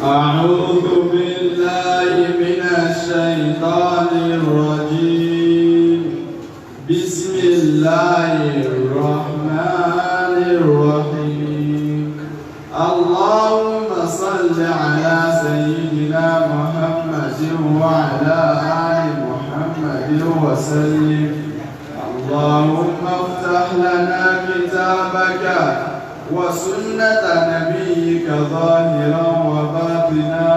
أعوذ بالله من الشيطان الرجيم. بسم الله الرحمن الرحيم. اللهم صل على سيدنا محمد وعلى آل محمد وسلم. اللهم افتح لنا كتابك وسنة نبيك ظاهرا وباطنا،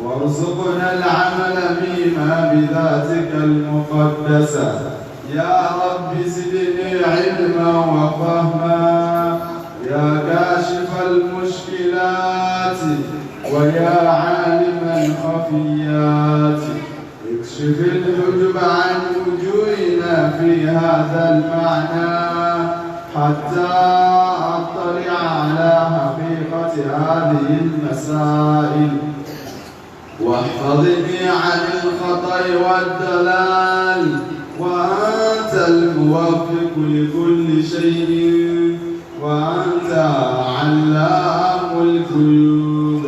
وارزقنا العمل بما بذاتك المقدسة. يا رب زدني علما وفهما، يا كاشف المشكلات ويا عالم الخفيات. اكشف الحجب عن وجوهنا في هذا المعنى حتى أطلع على حقيقة هذه المسائل، واحفظني عن الخطأ والضلال، وأنت الموفق لكل شيء، وأنت علام الغيوب.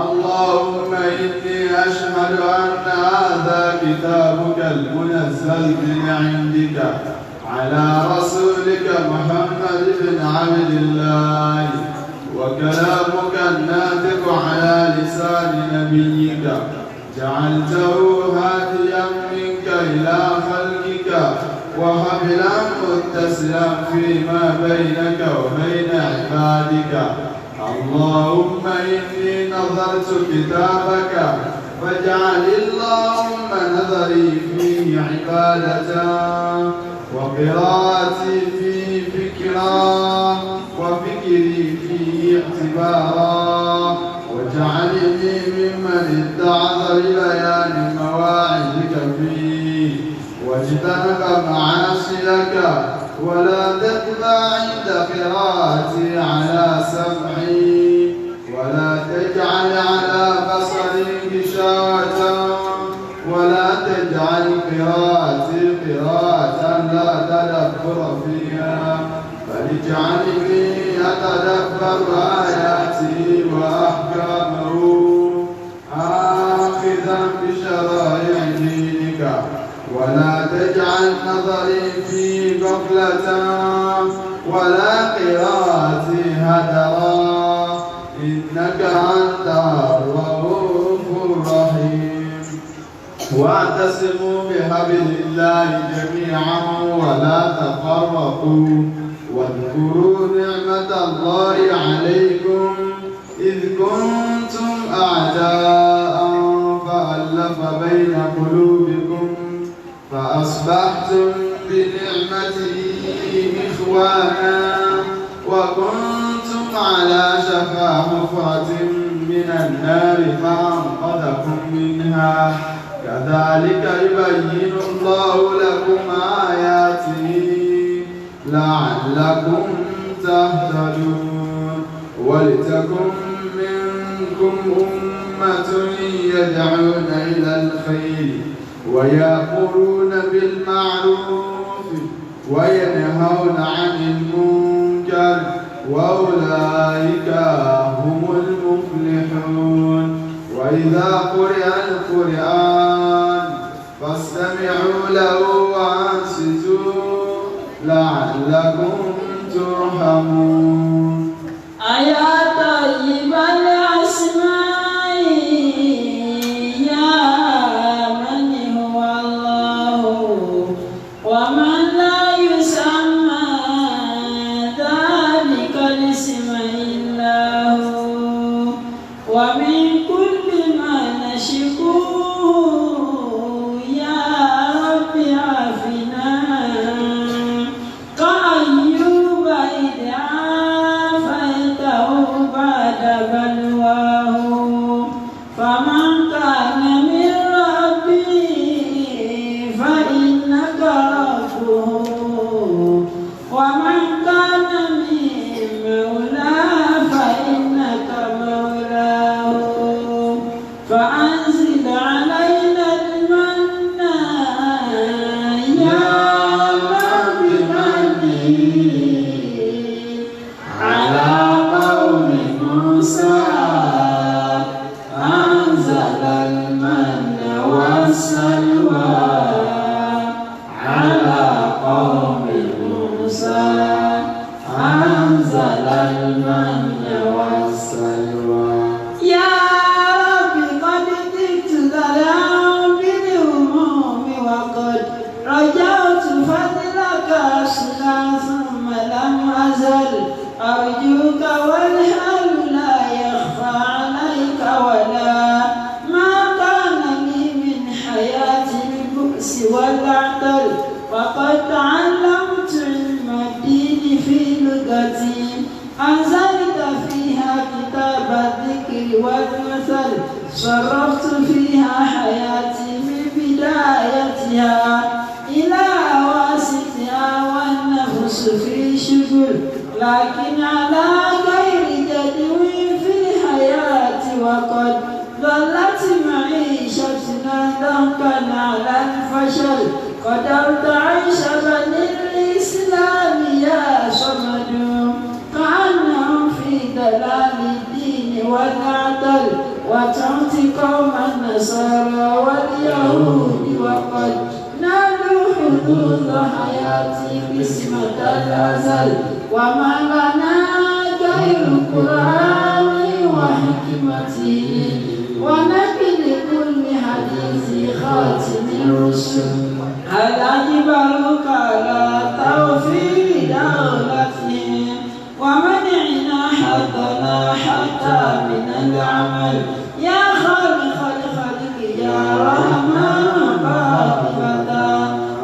اللهم إني أشهد أن هذا كتابك المنزل من عندك على رسولك محمد بن عبد الله، وكلامك الناطق على لسان نبيك، جعلته هاديا منك إلى خلقك وحبلا متصلا فيما بينك وبين عبادك. اللهم إني نظرت كتابك فاجعل اللهم نظري فيه عبادة، وقراءتي فيه فكرا، وفكري فيه اعتبارا، واجعلني ممن اتعظ لبيان مواعظك فيه، واجتنب معاصيك، ولا تتبع عند قراءتي على سمعي، ولا تجعل على بصري غشاوة، ولا تجعل قراءتي قراءة لا تدبر فيها، بل اجعلني أتدبر آياته وأحكامه، آخذا بشرائع دينك، ولا تجعل نظري في غفلة، ولا قراءتي هدرا، إنك أنت الرؤوف الرحيم. واعتصموا بحبل الله جميعا ولا تفرقوا، واذكروا نعمة الله عليكم إذ كنتم أعداء فألف بين قلوبكم فأصبحتم بنعمته إخوانا، وكنتم على شفا حفرة من النار فأنقذكم منها. كذلك يبين الله لكم آياته لعلكم تهتدون. ولتكن منكم أمة يدعون إلى الخير ويأمرون بالمعروف وينهون عن المنكر، وأولئك هم المفلحون. وإذا قرئ القرآن فاستمعوا له وأنصتوا لعلكم ترحمون. يا طيب الأسماء يا من هو الله ومن لا يسمى ذلك الاسم إلا هو، ومن كل ما نشكوه يا رب عافنا، كأيوب إذ عافيته بعد بلواه. فمن كان من ربي فإنك ربه، ومن كان من مولاه فإنك مولاه. والسلوى يا رب قد جئت ظلام بالهموم وقد رجوت فضلك أصلا ثم لم أزل أرجوك والحال لا يخفى عليك ولا ما كان لي من حياة البؤس والعطل وقد تعلمت علم الدين في لغتي أنزلت فيها كتاب الذكر والمثل صرفت فيها حياتي من بدايتها إلى أواسطها والنفس في شغل لكن على غير جدوى في الحياة وقد ظلت معيشتنا ضنكا على الفشل قدرت عيش بني الإسلام يا صمد كأنهم في دلال الدين والعدل وتعطي قوم النصارى واليهود وقد نالوا حدود حياتي باسمة الأزل وما لنا غير القرآن وحكمته ونقل كل حديث خاتم الرسل هل أجبرك على توفيق دولتهم ومنعنا حظنا حتى من العمل يا خالق الخلق يا رحمن قاطبة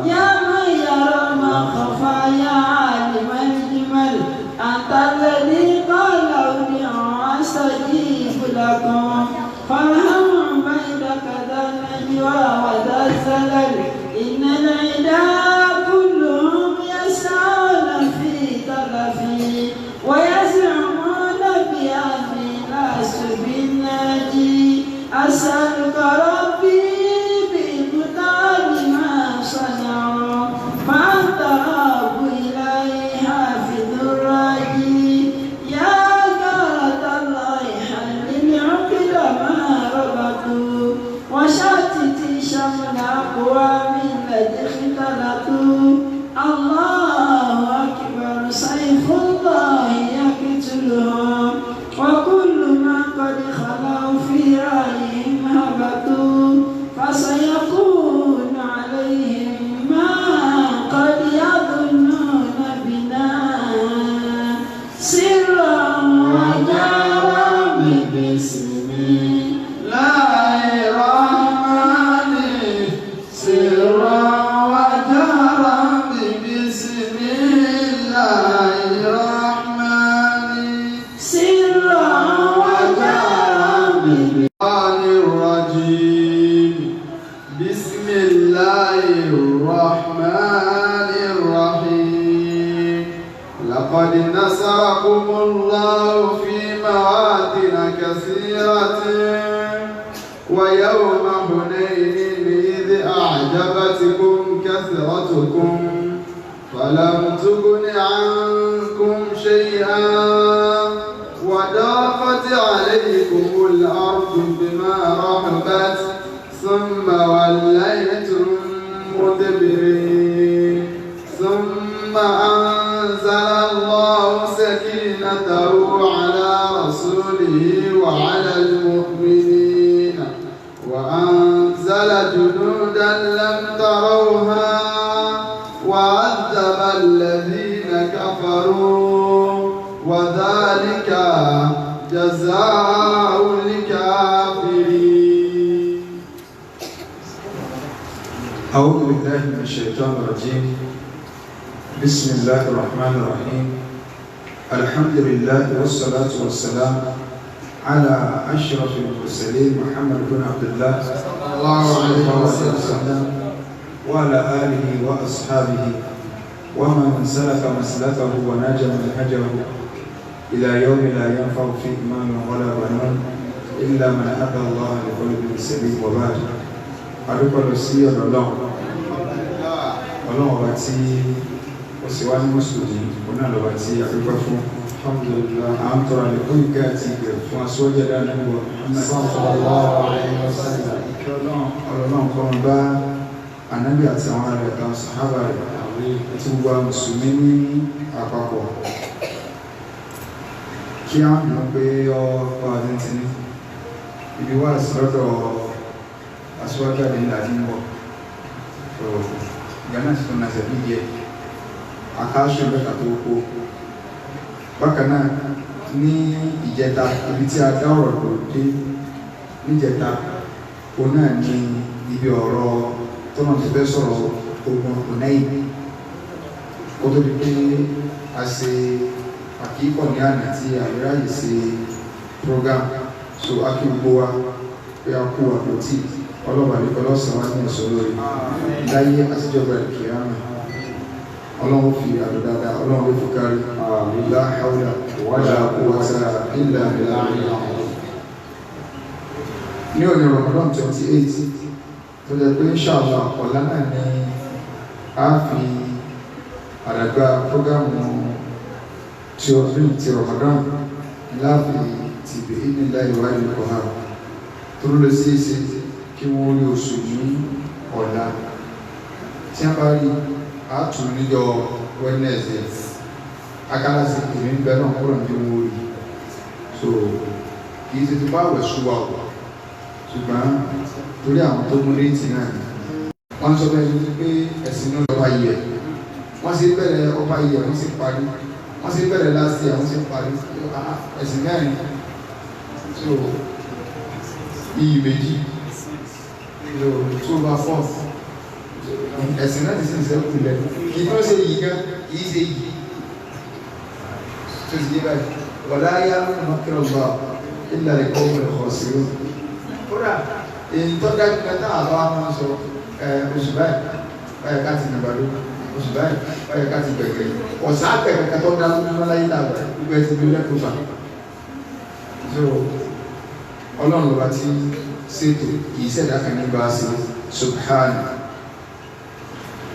يا من يرى ما خفى يا عالم الجمل أنت الذي قال ادعوا أستجيب لكم فارحم بينك ذا النجوى وذا الزلل إن العداء كلهم يسعون في تلفي ويزعمون بأني لست بالناجي أسألك ربي بإبطال ما صنعوا فأنت رب إلهي حافظ الراجي يا جارة الله حلل عقد ما ربطوا وشتت شمل أقوام الذي اختلطوا الله أكبر سيف الله يقتلهم وكل ما قد خلوا في رأيهم هبطوا فسيكون عليهم ما قد يظنون بنا سرا وجارا باسم الله الرحمن سرا وجارا باسم الله الرحمن سرا وجارا الرجيم بسم الله الرحمن الرحيم لقد نصركم الله في مواطن كثيرة ويوم حنين إذ أعجبتكم كثرتكم فلم تغن عنكم شيئا وضاقت عليكم الأرض بما رحبت ثم وليتم مدبرين ثم أنزل الله سكينته على رسوله وعلى المؤمنين وأنزل جنودا لم تروها وعذب الذين كفروا وذلك جزاء الكافرين. أعوذ بالله من الشيطان الرجيم. بسم الله الرحمن الرحيم. الحمد لله والصلاة والسلام على أشرف المرسلين محمد بن عبد الله صلى الله عليه وسلم وعلى آله وأصحابه ومن سلك مسلكه ونجا منهجه إلى يوم لا ينفع فيه إيمان ولا بنون إلا من أتى الله بقلب سليم وبعد. adúpẹ́ lọ sí ọ̀dọ̀ ọlọ́run ọba tí ó sì wá ní mùsùlùmí oní àlọ́ba tí adúpẹ́ fún à ń tọrọ àlékún ìkẹ́ àti ìgbẹ̀ fún aṣọ́jẹ́ dánilẹ́wọ̀ ọlọ́run kọ́run bá ànábì àti àwọn ará ẹ̀ka sàhábà rẹ̀ àti gbogbo mùsùlùmí ní àpapọ̀. kí á mọ̀ pé ọkọ̀ àdíntìní ibi wà sí lọ́dọ̀ aṣíwájú àdínlá tí ń bọ̀ Ghana ti tún nàṣẹ̀ bí díẹ̀ àkáṣù mẹ́ta tó kó bákan náà ní ìjẹta ibi tí a dá ọ̀rọ̀ tó dé níjẹta òun náà ní ibi ọ̀rọ̀ tó náà ti fẹ́ sọ̀rọ̀ ogun ọ̀nẹ́yìn ó tó di pé a ṣe àkíkọ̀ ní àná tí àríra yìí ṣe program so a kí gbogbo wa pé a kú àpótí ọlọ́wà ní ọlọ́sàn wá ní ẹ̀sọ́ lórí láyé àtijọba ìkẹ́ àmì ọlọ́run fi àdó dáadáa ọlọ́run ló fi kárí la hawla wala quwwata illa billah. ní òní Ramadan 28 tó jẹ́ pé inshallah ọ̀la náà ni a fi àdàgbà prógámù tí ọdún ti Ramadan láàfi ti bèé nílá ìwádìí kọ̀ọ̀há tó lè sí ìsí kí wọ́n rí oṣù ní ọ̀la tí a bá rí àtù níjọ Wednesday akálàsì ìrìn ń bẹ náà kúrò ní wọ́n rí so kìí ṣe ti bá wẹ̀ ṣúwà wà ṣùgbọ́n torí àwọn tó mú létí náà ni wọ́n sọ bẹ́ẹ̀ ní pé ẹ̀sìn náà lọ́wọ́ ayé ẹ̀ wọ́n sì bẹ̀rẹ̀ ọba ayé ẹ̀ wọ́n sì parí wọ́n sì bẹ̀rẹ̀ last year wọ́n sì parí ẹ̀sìn náà ni so iyì méjì tó bá fọ́ ẹ̀sìn náà ti sì ń sẹ́kù lẹ̀ kì í tó ṣe yìí gan kì í ṣe yìí tó ti yé báyìí wọ̀lá ayé alóhùn mọ́kìrọ̀ gbà ilẹ̀ ẹ̀kọ́ ọ̀rọ̀ sí i kódà èyí tó dájú pé táwọn àbá máa ń sọ oṣù báyìí báyìí ká ti nàbàdó oṣù báyìí báyìí ká ti gbẹ̀gbẹ̀ ọ̀sán àgbẹ̀gbẹ̀ kátó dá lórí láyé dàgbà gbogbo ẹ̀ ti gbé lẹ́kọ̀ọ́ fà so ọlọ́run ló bá ti ṣètò kì í ṣẹ̀dá kan ní bá a ṣe subhana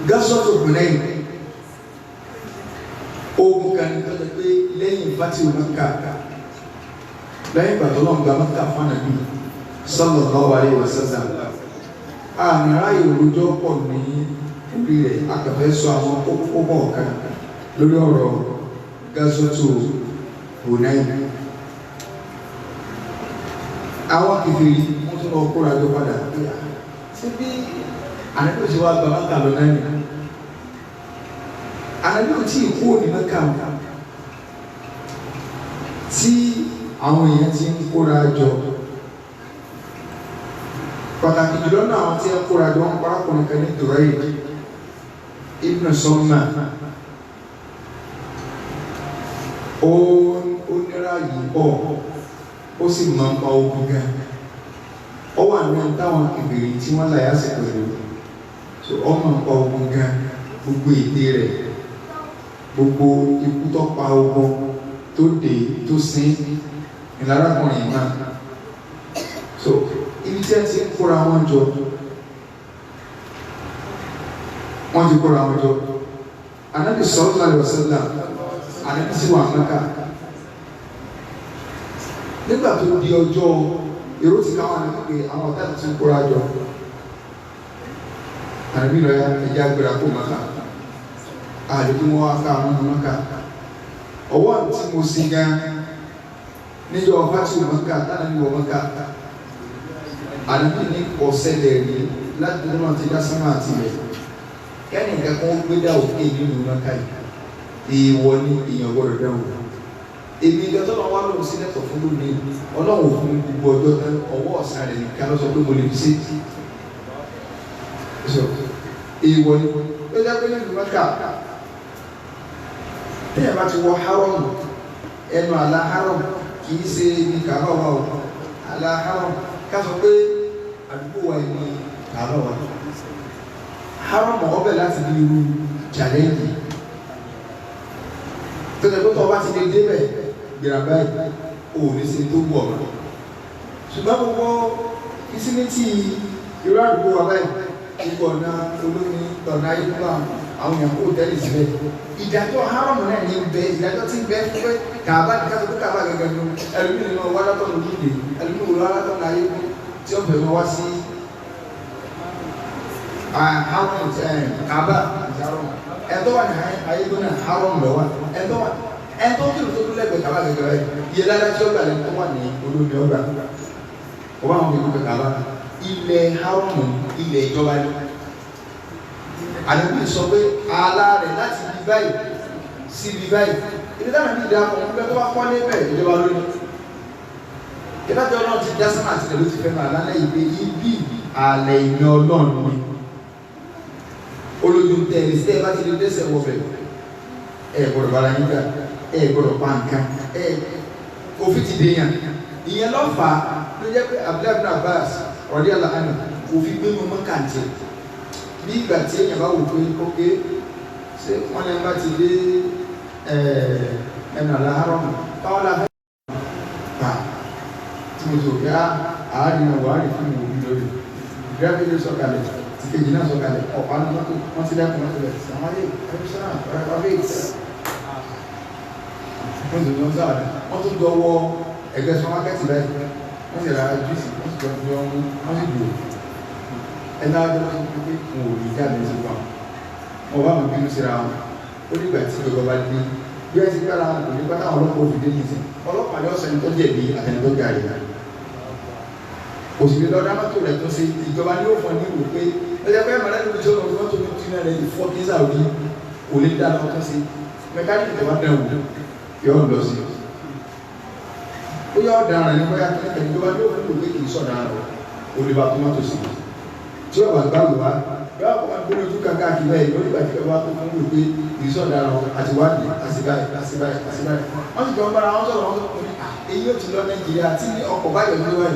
gásọ́tò Hunayn ogun kan ní tọ́jú pé lẹ́yìn fati Mákà lẹ́yìn ìgbà tó lọ́n gba Mákà fún Ànábì sallallahu alaihi wasallam àmì aráyè olójó pọ̀ ní orí rẹ̀ akàfẹ́ sọ àwọn kókó bọ̀ kan lórí ọ̀rọ̀ gásọ́tò Hunayn àwọn kìfìrí wọ́n tún lọ kóra jọ padà sí bí Ànábì ò ti wá gba Mákà lọ náà nìkan Ànábì ò tí ì kú ní Mákà tí àwọn èèyàn ti ń kóra jọ pàtàkì jùlọ náà àwọn tí ń kóra jọ ń parákùnrin kan ní Durayd ibn Summa ó nira yìí bọ̀ ó sì máa ń pa ogun gan ọ wà ní táwọn kìbìrì tí wọ́n láyà sí pẹ̀lú so ọ máa ń pa ogun gan gbogbo èdè rẹ̀ gbogbo ikú tó pa ogun tó dé tó sin ìlarakùnrin náà so ibi tí ẹ ti ń kóra wọn jọ wọ́n ti kóra wọn jọ Ànábì sallallahu alaihi wasallam Ànábì sì wà Mákà nígbà tó di ọjọ́ èrò ti káwọn àná pé àwọn ọ̀tá ti ń kóra jọ Ànábì lọ ya ẹja gbéra kó Mákà àdìgbò wọn wá ká àwọn ọmọ Mákà ọwọ́ tí mo sì gan níjọ́ fásitì Mákà tánàbí wọ Mákà Ànábì ní ọ̀sẹ̀lẹ̀ rí láti nínú àti dásánmà àti rẹ̀ kẹ́ni kankan gbé dá òkè nínú Mákà yìí èèwọ̀ ní èèyàn gbọ́dọ̀ dáhùn èmi ìjọ tó lọ wá lóhùn sí lẹ́tọ̀ fún lónìí ọlọ́run fún gbogbo ọjọ́ tán ọwọ́ ọ̀sán rẹ̀ nìkan ló sọ pé mo lè fi sétí èèwọ̀ ni ó jẹ́ pé nínú Mákà tẹ́yẹ̀ bá ti wọ haram ẹnu àlà haram kì í ṣe ní kàbá wa o àlà haram ká sọ pé àdúgbò wa ní kàbá wa haram ọbẹ̀ láti bí irú challenge tẹ́lẹ̀ pé tọ́ bá ti lè débẹ̀ gbìyànjú báyìí o ní sí tó wù ọ̀rọ̀ ṣùgbọ́n gbogbo ìsínítì irú àdúgbò wa báyìí gbogbo ọ̀nà olómi ọ̀nà ayélujára àwọn èèyàn kò tẹ́lẹ̀ síbẹ̀ ìdájọ́ haram náà ní bẹ ìdájọ́ tí bẹ pé kàbá ní kásán pé kàbá gẹ́gẹ́ ní ẹlòmíì nínú wá látọ̀ ní ìdè ẹlòmíì wò látọ̀ ní ayé tí ó fẹ́ mọ́ wá sí haram kàbá ẹ̀tọ́ wà ní ayélujára haram lọ́wọ́ ẹ̀tọ́ wà ẹni tó kírun tó dúró lẹ́gbẹ̀ẹ́ Kaaba gẹ́gẹ́ rẹ̀ iye lára tí ó gbà lẹ́nu tó wà ní olómi ọgbà ọba àwọn ìlú Kaaba ilẹ̀ haramu ilẹ̀ ìjọba ni àdébí sọ pé ààlà rẹ̀ láti ibi báyìí sí ibi báyìí ibi táwọn ẹbí ìdá ọkọ̀ nígbà tó bá kọ́ ní bẹ́ẹ̀ ìjọba lónìí ìdájọ́ náà ti dá sánà àti ìdẹ̀lú ti fẹ́ máa lálẹ́ ìgbé ibi ààlẹ̀ ìní Ọlọ́run ni olójú tẹ̀lé sí ẹ bá ti lè dẹ́sẹ̀ wọ bẹ̀ ẹ gbọ́dọ̀ bára yín gbà ẹ gbọ́dọ̀ pa nǹkan ẹ òfin ti dé yàn ìyẹn lọ́fà ló jẹ́ pé Abdullahi bin Abbas ọ̀dí àlàánà òfin gbé mọ́ kàǹtì bí ìgbà tí èèyàn bá wò pé ókè ṣé wọ́n lè bá ti dé ẹnu àlàárọ̀ báwọn la fẹ́ pa tí mo tó kí àárín náà wàá rí fún mi òbí lórí gíráfì ló sọ̀kalẹ̀ tí kejì náà sọ̀kalẹ̀ ọ̀pá náà wọ́n ti dẹ́kun wọ́n ti bẹ̀rẹ̀ sàwọn ayé ẹ̀rọ̀ṣọ́nà wọ́n ti lọ sáà wọ́n tún dọwọ́ ẹgbẹ́ sọ́mákẹ́tì báyìí wọ́n sì ra júìsì wọ́n sì jọ ọmú wọ́n sì dùn ẹ̀dá ọjọ́ wọn ti pé wọn ò ní jáde sí wa wọn bá wọn bínú síra wọn ó nígbà tí ìjọba bá dé bí ẹ ti gbára wọn kò ní pátá àwọn ọlọ́pàá òfin dé ní ìsìn ọlọ́pàá yóò sọ ẹni tó jẹ̀bi àtẹni tó ga yìí òsì lọ́dọ̀ mọ́tò rẹ̀ tó ṣe ìjọba ní ó fọ́n ní ìwò pé ẹ̀jẹ̀ pé mọ̀lẹ́ lórí tí ó lọ mọ́tò ní tí náà rẹ̀ ní fọ́ kíńsà òní kò lè dá lọ́tọ́ sí mẹkáníkì tó bá dẹ̀ wò yóò lọ sí ó yọ ọ̀daràn ní bóyá kí ìjọba ní ó fún ìwò pé kì í sọ̀dà rẹ̀ ó lè bá tó mọ́tò sí tí ó wà gbàgbọ́ wa yóò kọ́ máa gbóná ojú kankan àti bẹ́ẹ̀ lórí ìgbà tí ọba tó fún ìwò pé kì í sọ̀dà rẹ̀ àti wádìí àsìbáyì wọ́n sì jọ ń bára wọn sọ̀rọ̀ wọn sọ̀rọ̀ èyí ó ti lọ Nàìjíríà tí ọkọ̀ báyọ̀ ní wáyé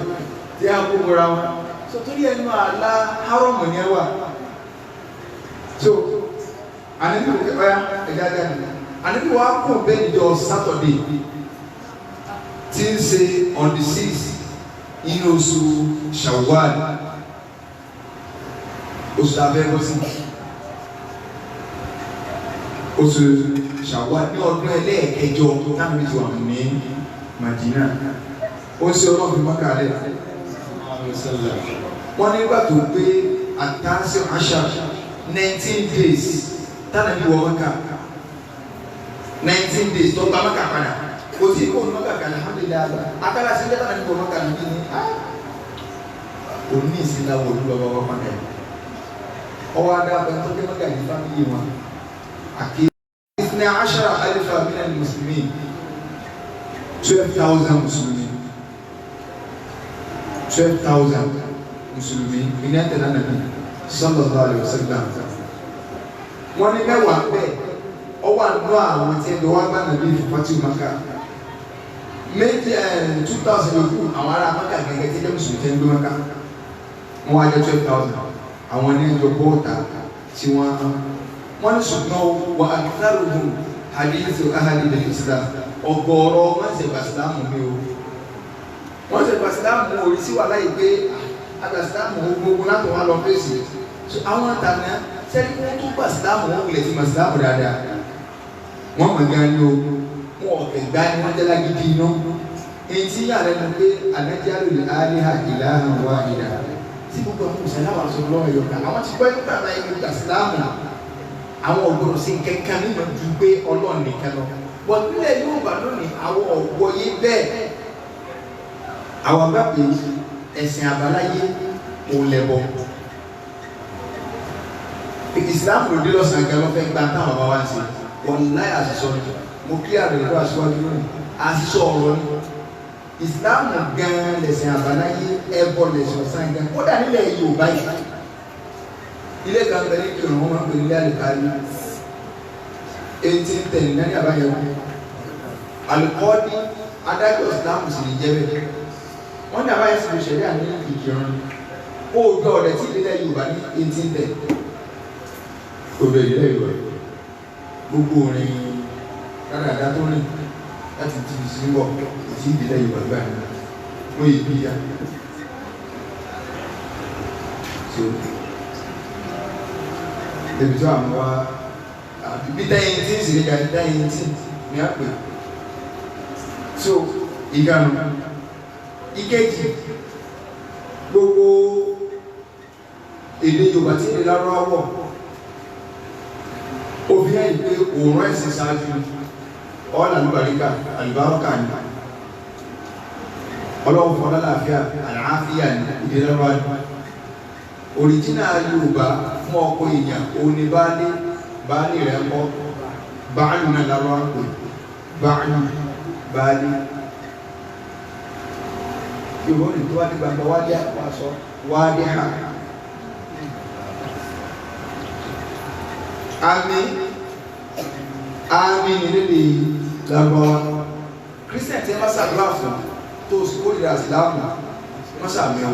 tí a kó mọ́ra wọn so torí ẹnu àlá hárọ̀mù ní ẹwà so àníbí wò kẹfà ẹ̀dá dáadáa àníbí wà kó bẹ́ẹ̀ níjọ Sátọ̀dé tí ń ṣe on the 6th inú oṣù Shawwal oṣù abẹ́gọ́sí oṣù Shawwal ní ọdún ẹlẹ́ẹ̀kẹjọ táwọn ìjọ àmì ní Madina ó ṣe ọlọ́run mọ́kàlẹ́ wọ́n nígbà tó gbé àtàṣe àṣà 19 days tánàbí wọ Mẹ́kà 19 days tó gba Mẹ́kà padà kò tí kò ní Mẹ́kà kan alhamdulillah akálà sí ẹgbẹ́ tánàbí wọ Mẹ́kà níbi ní òní ìsinmi àwọn olúwa wọ́n padà ọwọ́ adáàbẹ̀ tó gbé Mẹ́kà ní fámìlì wọn àkè 12,000 minal muslimin 12,000 Mùsùlùmí 12,000 Mùsùlùmí ní ẹ̀tẹ̀lá nàbí sallallahu alaihi wasallam wọ́n ní mẹ́wàá bẹ́ẹ̀ ọwọ́ àdó àwọn tí ẹgbẹ́ wá bá nàbí ìfipájú Maka méjì 2,000 yòókù àwọn ará Maka gẹ́gẹ́ tí jẹ́ Mùsùlùmí tẹ́ ń gbé Maka wọ́n wá jẹ́ 12,000 àwọn ní ẹjọ́ bọ́ọ̀tà tí wọ́n ní ṣùgbọ́n wà aktharuhum hadithu ahli al-Islam ọ̀gọ̀rọ̀ wọ́n ṣe gbàsílámù ní o wọ́n ṣe gbàsílámù orí sí wà láì pé agbàsílámù gbogbo látọ̀ wá lọ fèsì àwọn àtàná sẹ́ni wọ́n tó gbàsílámù wọ́n wulẹ̀ sí gbàsílámù dáadáa wọ́n mọ̀ gan ni o wọ́n ọ̀kẹ́ gbá ni wọ́n jẹ́lá gidi iná èyí tí yàrá ẹnu pé anájálù lè áléhà ilahan wahida tí gbogbo àwọn òṣèlú àwọn aṣọ lọ́wọ́ ẹ̀yọ̀ kan àwọn ti pẹ́ nígbà láì pé gbàsílámù àwọn ọ̀gbọ̀n sí kẹ́kẹ́ nínú ju pé Ọlọ́run nìkan lọ wọ́n nílẹ̀ yóò bá lónìí àwọn ọ̀gbọ́ yé bẹ́ẹ̀ àwọn agbábẹ́ ẹ̀sìn àbáláyé òun lẹ́bọ̀ Islam ló dé lọ́sàn-án gan lọ́fẹ́ gba táwọn bàbá wa ń ṣe wọ́n láì àṣìṣọ́ ni mo kí àrẹ̀ lọ́wọ́ aṣíwájú lónìí àṣìṣọ́ ọ̀rọ̀ ni Islam gan lẹ̀sìn àbáláyé ẹbọ lẹ̀sìn ọ̀sán gan kódà nílẹ̀ Yorùbá yìí ilé kan bẹ̀rẹ̀ kí òun máa ń pè ní ilé àlùkárí 1810 náà ní àbáyẹ̀wò alukọ́ọ́dí adájọ́ ìsìlámù sì lè jẹ́ bẹ́ẹ̀ wọ́n ní àbáyẹ̀ sì lè ṣẹlẹ̀ àní ìkìrún ó gbọ́ ọ̀rẹ́ tí ìdílé Yorùbá ní 1810 òbẹ̀ ìdílé Yorùbá gbogbo orin dáadáa tó rìn láti ti sí ń bọ̀ sí ìdílé Yorùbá gbà ní wọ́n yìí bí ya ebi tó àwọn wa bí dáyé tí ń sì rí gàdí dáyé tí ní àpè so ìgbàanù ìkejì gbogbo èdè Yorùbá tí èdè lárúbáwọ̀ òfin ẹ̀yìn pé òòrùn ẹ̀sìn ṣáájú ọ̀nà àlùbáríkà àlùbárọ́kà ni ọlọ́run fọ́nà láàfíà àlàáfíà ní ìdílé rọ́ọ̀dù òrìjínà Yorùbá fún ọkọ èèyàn òní baálé rẹ̀ kọ́ báàlù náà lárọ́ pé baálé Yorùbá ní tó wá ní gbàgbọ́ wádìí àpàṣọ wádìí hà àmì nílé lágbọ́wá Christian tí ẹ bá ṣàdúrà fún tó sì kó ìdá ìsìláàmù wọ́n sàmì ò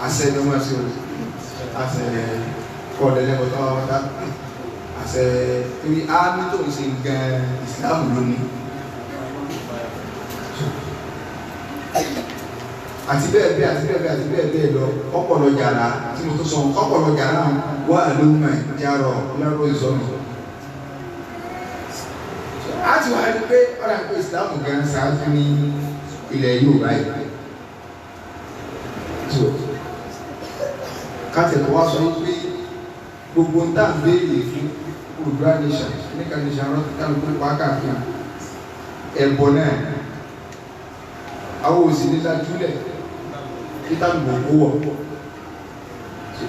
àṣẹ ni wọ́n ṣe àṣẹ kọ̀ọ̀dẹ̀lẹ́gbọ̀ tó wọ́n wọ́n dá àṣẹ torí àmì tó ń ṣe gan ìsìláàmù lónìí àti bẹ́ẹ̀ bẹ́ẹ̀ àti bẹ́ẹ̀ bẹ́ẹ̀ àti bẹ́ẹ̀ bẹ́ẹ̀ lọ ọ̀pọ̀lọ̀ yàrá tí mo tó sọ ọ̀pọ̀lọ̀ yàrá wà lóhùnmẹ̀ járọ̀ lọ́rọ̀ ìsọ̀nù àti wà ní pé ọ̀rọ̀ àpò ìsìláàmù gan ṣáájú ní ilẹ̀ Yorùbá yìí tó kátẹ̀kọ̀ wá sọ wípé gbogbo ń tàn béèrè fún Oòduà nation nígbà nation rọ́tàlùkù wákàtí ẹ̀bọ̀ náà àwọn òsì nílá júlẹ̀ títàlùbò owó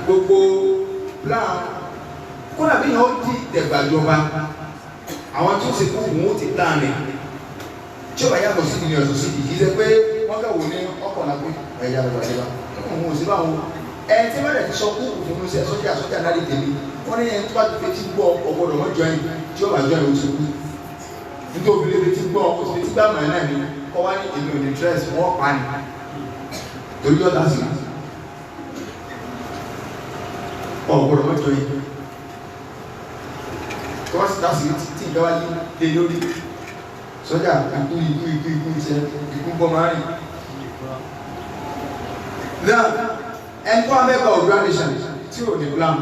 gbogbo plan kódà bí yàn ó di ìdẹ̀gbàjọba àwọn tí ó ṣe kó wọ́n ti plan rẹ̀ tí ó bá yàtọ̀ sí ìrìn ọ̀sọ̀ sí ìdí ṣe pé wọ́n kẹwò ní ọkọ̀ náà pé ẹ̀yà rẹ̀ wáyé bá wọn ò sí bá wọn ẹni tí wọ́n rẹ̀ ti sọ kó òfin ṣe sọ́jà náà lè tẹ̀lé wọ́n ní ẹni tó bá ti fi ti gbọ́ ọgbọ́dọ̀ mọ́ jọ ẹni tí ó bá jọ ẹni ó ti kú nítorí fi ti gbọ́ ó ti fi ti gbà mọ́ ẹ̀ náà ni kọ́ wá ní èmi ò ní dress wọ́n pa ni torí ọ̀dà sí ọgbọ́dọ̀ mọ́ jọ ẹni tó wá sí dásì tí ìjọba yí lé lórí sọ́jà ikú iṣẹ́ ikú bọ́ máa rìn. Náà ẹni tó wá mẹ́kọ̀ Oòduà nation tí ò ní plan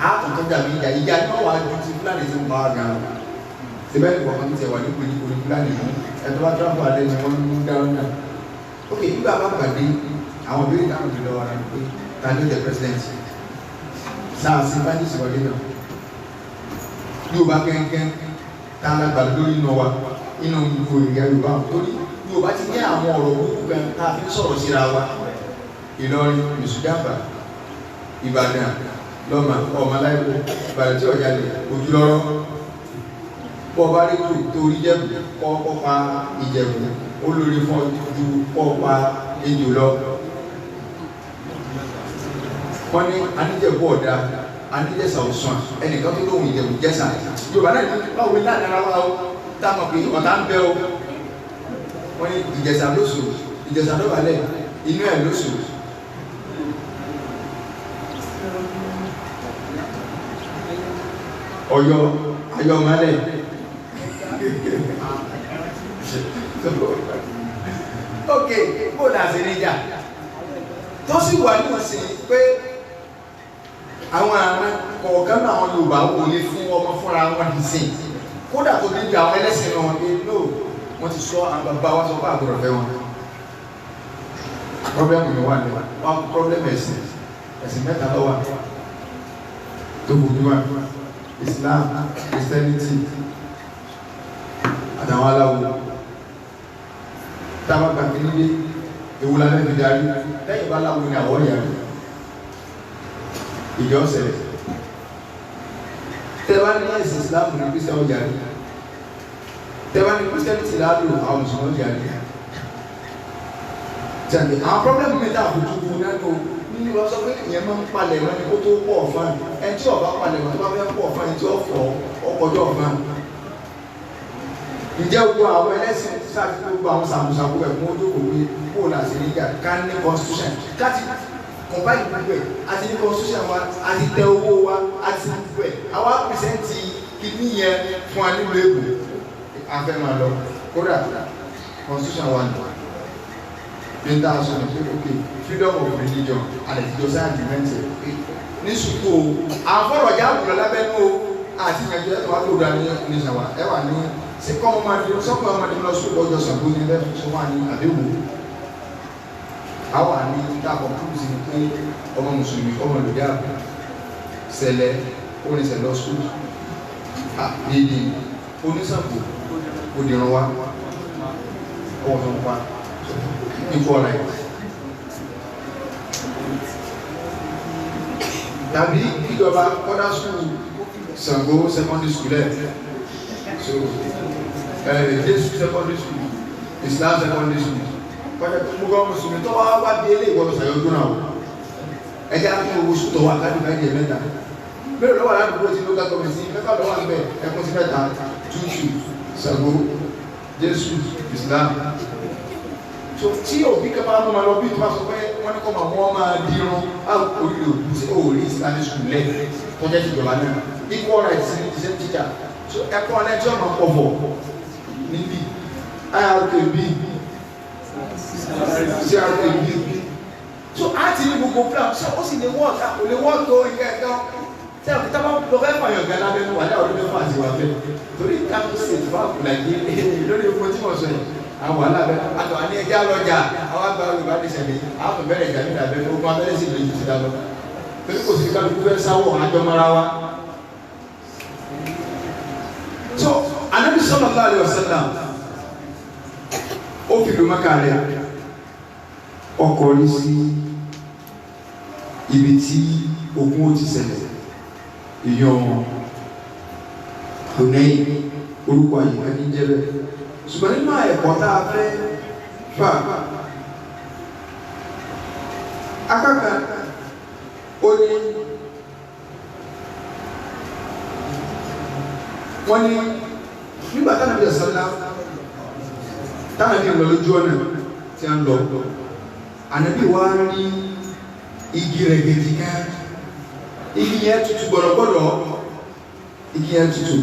àátọ̀ tó dàbí ìjà ní wọ́n wá ju ti plan tí ń bá wa gan lọ. Síbẹ̀ ní kọ̀ọ̀kan ti wà ní kò ní plan mú ẹ̀tọ́ bá tọ́jú alẹ́ ni wọ́n ń dáhùn náà. Ok, nígbà bá pàdé àwọn ìbéèrè dáhùn jùlọ wà ní pé ta ló jẹ president sáà sí bá ní ìsìwọlé náà. Yorùbá kẹ́kẹ́ tá a lágbàdo lórí iná wa inú ìfò ìyá Yorùbá torí Yorùbá ti ní àwọn ọ̀rọ̀ gbogbo gan tá a fi ń sọ̀rọ̀ síra wa Ìlọrin Mùsùlùmí Ìbàdàn lọ́mà ọmọláìpọ̀ Ìbàdàn tí ọ̀yà lè ojúlọ́rọ́ pọ̀ bá rí torí Ìjẹ̀bú kọ́ pa Ìjẹ̀bú olórí fún ojú pọ̀ pa ejò lọ. Wọ́n ní aníjẹ̀bú ọ̀dà aníjẹ̀sà ọ̀sán ẹnìkan tó lóhùn Ìjẹ̀bú jẹ́sà Yorùbá náà ní báwo ní láàrin ara wa ó táwọn pé ọ̀tá ń bẹ́ o wọ́n ní Ìjẹ̀sà lóṣù Ìjẹ̀sà lọ́wọ́lẹ̀ inú ẹ̀ lóṣù Ọ̀yọ́ ayọ̀mọ́lẹ̀ ok bó dà sí níjà tó sì wà ní ọ̀sìn pé àwọn àrùn kọ̀ọ̀kan náà àwọn Yorùbá wò lè fún ọmọ fúnra wọn di sí kódà tó níbi àwọn ẹlẹ́sìn náà wọn pé no wọ́n ti sọ àwọn bàbá wa sọ fún àgbọ̀rọ̀ fẹ́ wọn pọ́blẹ́mù ni wà ní wọn pọ́blẹ́mù ẹ̀sìn mẹ́ta lọ́wọ́ tó gbogbo wa Islam Christianity àtàwọn aláwo táwọn gbàgbé nílé ewu lálẹ́ fi darí lẹ́yìn bá láwo ní àwọn ìyàwó ìjọ ṣẹlẹ̀ tẹ́wá ní ẹ̀sìn Islam ní Christian ọjà rí tẹ́wá ní Christianity lálò àwọn Mùsùlùmí ọjà rí jàǹdì àwọn pọ́blẹ́mù mẹ́ta àbójútó nínú nínú wọn sọ pé ìyẹn máa ń palẹ̀ wọn ni kó tó pọ̀ ọ̀fán ẹni tí ọba palẹ̀ wọn tó bá fẹ́ pọ̀ ọ̀fán ẹni tí ó fọ ọkọjọ́ ọ̀fán ǹjẹ́ gbogbo àwọn ẹlẹ́sìn sáà gbogbo àwọn sàmùsàmù ẹ̀ fún ojú òwe kó o là sí níjà ká ní constitution káti kọ̀ǹbáyì gbogbo ẹ̀ àti ní constitution wa àti tẹ owó wa àti gbogbo ẹ̀ àwa pèsèntì kìíní yẹn fún wa nílùú èbò afẹ́ máa lọ kódà constitution wa nù nígbà sọ ní pé ok freedom of religion and ìjọsìn àdìmẹ́ntì ní sùkú o àfọ̀rọ̀jà àwùjọ lábẹ́nú o àti ìyànjú ẹ̀ tó wá lóòdà ní ìṣàwà ẹ̀ wà ní sí kọ́ ọmọ adé sọ́kùn ọmọ adé lọ sùkú ọjọ́ sàgbó ní ẹ̀fẹ́ tó wà ní àdéhùn àwà ní dàpọ̀ kúrúsì pé ọmọ mùsùlùmí ọmọ lòdì àbò sẹlẹ̀ oníṣẹ́ lọ sùkú níbi onísàbò òdìrún wa ọ̀nà wa equal right tàbí ìjọba other school Sango secondary school so Jesu secondary school Islam secondary school kọjá tó gbogbo ọmọ sùnmi tó wá dé ilé ìwọ̀n ṣàyọ̀dún náà ẹjẹ́ àti owó sùn tó wà kájú ká jẹ mẹ́ta bẹ́ẹ̀ lọ́wọ́ aládùúgbò tí local government sí mẹ́ta lọ́wọ́ àgbẹ̀ ẹkùn sí mẹ́ta túnṣù Sango Jesu Islam so tí òbí kẹfà mọ́ ma lọ bí tó bá sọ pé wọ́n ní kọ́ ma wọ́n máa dírun orí òkú sí òòrí Islamic school lẹ́ tọ́jẹ́ ti jọba náà equal rights ní the same teacher so ẹ̀kọ́ ọ̀lẹ́jọ́ máa pọ̀ bọ̀ níbi IRKB CRKB so àti ní gbogbo plan so ó sì lè wọ́ọ̀k kò lè wọ́ọ̀k tó ike ẹ̀kọ́ tí a kìtà bá lọ fẹ́ fàyàn gan lábẹ́ wà ní ọdún mẹ́fà àti wà bẹ́ẹ̀ torí capital state bá kù láyé lórí epo tí mo sọ yìí àwọn alábẹ́ àtọ̀ àní ẹja lọ́jà àwọn àgbà Yorùbá ní sẹ́mi àwọn bẹ̀rẹ̀ ìjà nígbà bẹ́ẹ̀ ogun abẹ́rẹ́ sì lè yìí ti dá lọ torí kò sí kálukú fẹ́ sáwọ́ àjọmọ́ra wa. so Ànábì sallallahu alaihi wasallam ó fi lùmọ́ kàlẹ́ ọkọ̀ ní sí ibi tí ogun ó ti ṣẹlẹ̀ ìyọ̀n Hunayn orúkọ àyíká ní jẹ́bẹ̀ ṣùgbọ́n nínú ẹ̀kọ́ tá a fẹ́ fà akẹ́kọ̀ọ́ ó ní wọ́n ní nígbà táwọn ẹbí ọ̀sán náà táwọn ẹbí ìwọ̀n lójú ọ̀nà tí a ń lọ Ànábì wa rí igi rẹ̀ gẹ̀ẹ́jì ká igi yẹn tutù gbọ̀dọ̀gbọ̀dọ̀ igi yẹn tutù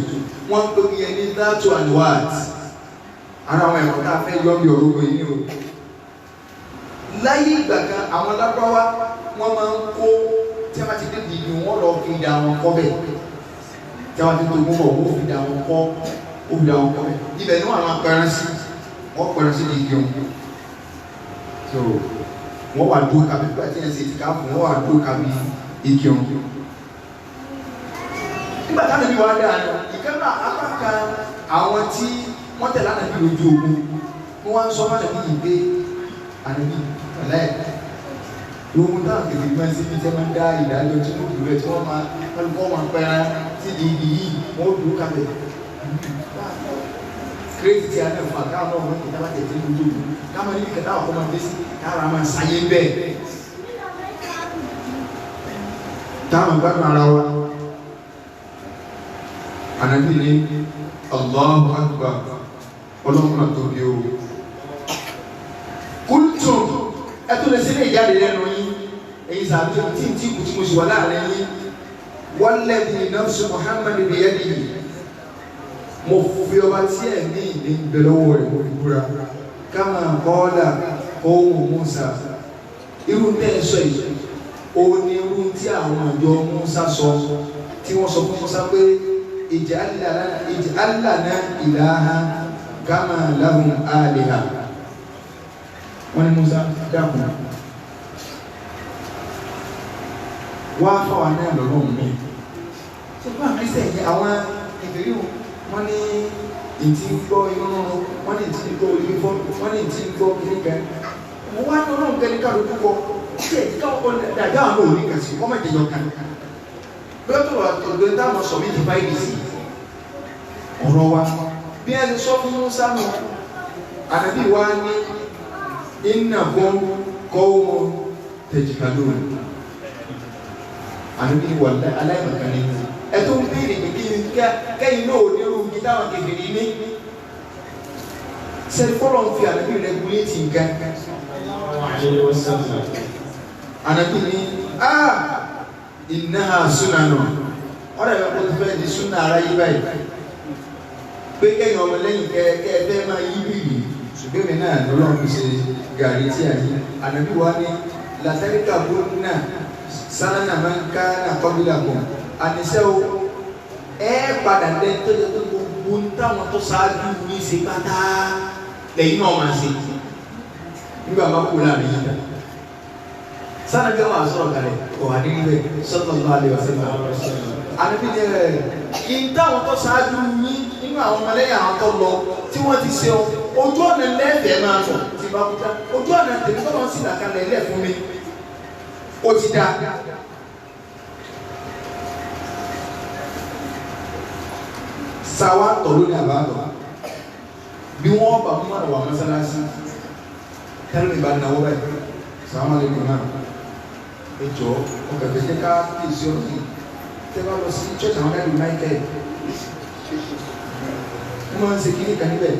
wọ́n ń pè yẹn ní dátù and what ara àwọn ẹ̀kọ́ tá a fẹ́ yọ bí orúkọ yìí o láyé ìgbà kan àwọn lágbáwá wọ́n máa ń kó tí a bá ti dé dìbò wọ́n lọ fi dà wọn kọ́ bẹ̀ tí a bá ti tó gbọ́ wọ́n fi dà wọn kọ́ bẹ̀ ibẹ̀ ni wọ́n àwọn apẹ̀rẹ̀ sí wọ́n pẹ̀rẹ̀ sí ní igi wọn so wọ́n wà dúró kàbí nígbà tí ẹ̀ ṣe ti ká fún wọ́n wà dúró kàbí igi wọn nígbà táwọn ẹbí wa dáa ìkẹ́nà apáka àwọn tí wọ́n tẹ̀lé Ànábì lójú ogun wọ́n wá ń sọ fún Ànábì yìí pé Ànábì ọ̀lẹ́ lóhun táwọn kèké gbọ́n sí ibi tí wọ́n dá ìdájọ́ tí wọ́n dúró tí wọ́n máa pẹ́ran sí di ibi yìí wọ́n dúró kábẹ̀ kírètì tí a náà fún àkáwọn náà wọ́n kìí tábàtẹ̀ tí lójú ogun káwọn níbi kẹta ọkọ̀ máa dé sí káwọn máa sáyé bẹ́ẹ̀ táwọn gbádùn ara wa Ànábì ní Allahu Akbar ọlọ́run náà tóbi o kúlùtù ẹtù lè sílẹ̀ ìjáde lẹ́nu yín èyí sàbí tí kù tí mo sì wà láàrin yín walladhi nafsu Muhammad biyadihi mo fi ọba tí ẹ̀ ní ìdí ìbẹ̀lọ́wọ́ rẹ̀ mo fi búra kama qala qawmu Musa irú tẹ́ ẹ sọ yìí ó ní irú tí àwọn àjọ Musa sọ tí wọ́n sọ fún Musa pé ij'al lana ilahan kama lahum aliha wọ́n ní Musa dákun wá fáwọn náà lọ́rọ̀ mi tó bá mi sẹ́yìn àwọn ìbéèrè wọ́n ní ìtì ń gbọ́ inú wọ́n ní ìtì ń gbọ́ orí fọ́ wọ́n ní ìtì ń gbọ́ kíníkà mo wá ní ọlọ́run kẹ́ni ká ló púpọ̀ ṣé káwọn dàgbà àwọn òní kà sí wọ́n má jẹyọ kan bí wọ́n tó wà ọ̀dọ̀ táwọn sọ mí ti bá ìdí sí ọ̀rọ̀ wa bí ẹ ti sọ fún Musa nù Ànábì wa ní innakum qawmun tajhalun Ànábì wà aláìmọ̀kan ní ẹ̀tọ́ ń bèèrè pé kẹ́yìn náà ò nírú ní táwọn kèfèrè ní sẹ́fọ́lọ́ ń fi Ànábì rẹ̀gúlétì nǹkan Ànábì ní innaha sunanu ọ̀rẹ́ ẹ̀kọ́ tó fẹ́ di súnà ara yí báyìí pé kẹ́yìn ọmọ lẹ́yìn kẹ́ẹ̀fẹ́ máa yí bìrì ṣùgbọ́n mi náà lọ́lọ́run fi ṣe gàrí tí a yí Ànábì wa ní látàríkà bó náà sanana máa ń ká náà kọ́bílà bọ̀ àníṣẹ́ o padà dé tó yẹ kó gbogbo táwọn tó ṣáájú ní ṣe pátá lẹ́yìn náà máa ṣe nígbà máa kú láàrin yìí dá sanadé wà sọ̀rọ̀ kalẹ̀ ọ̀hà nílẹ̀ sallallahu alaihi wasallam àníbi ni kí n táwọn tó ṣáájú yín nínú àwọn ọmọlẹ́yìn àwọn tó lọ tí wọ́n ti ṣe ojú ọ̀nà lẹ́ẹ̀fẹ̀ẹ́ máa tọ̀ tí bá kú já ojú ọ̀nà tèmi tó lọ́n sì làkàlẹ̀ ilẹ̀ fún mi ó ti dá. Sáwá tọ̀ lónìí àbáàbọ̀ bí wọ́n bá mú àwọn mọ́sálásí tẹ́lẹ̀ ìbá náwó báyìí sàmà lè kùnà ẹjọ́ ọkà tẹ́tẹ́ ká èsì ọ̀sìn tẹ́ bá lọ sí church àwọn dáàbò United wọ́n máa ń ṣe kíní kan níbẹ̀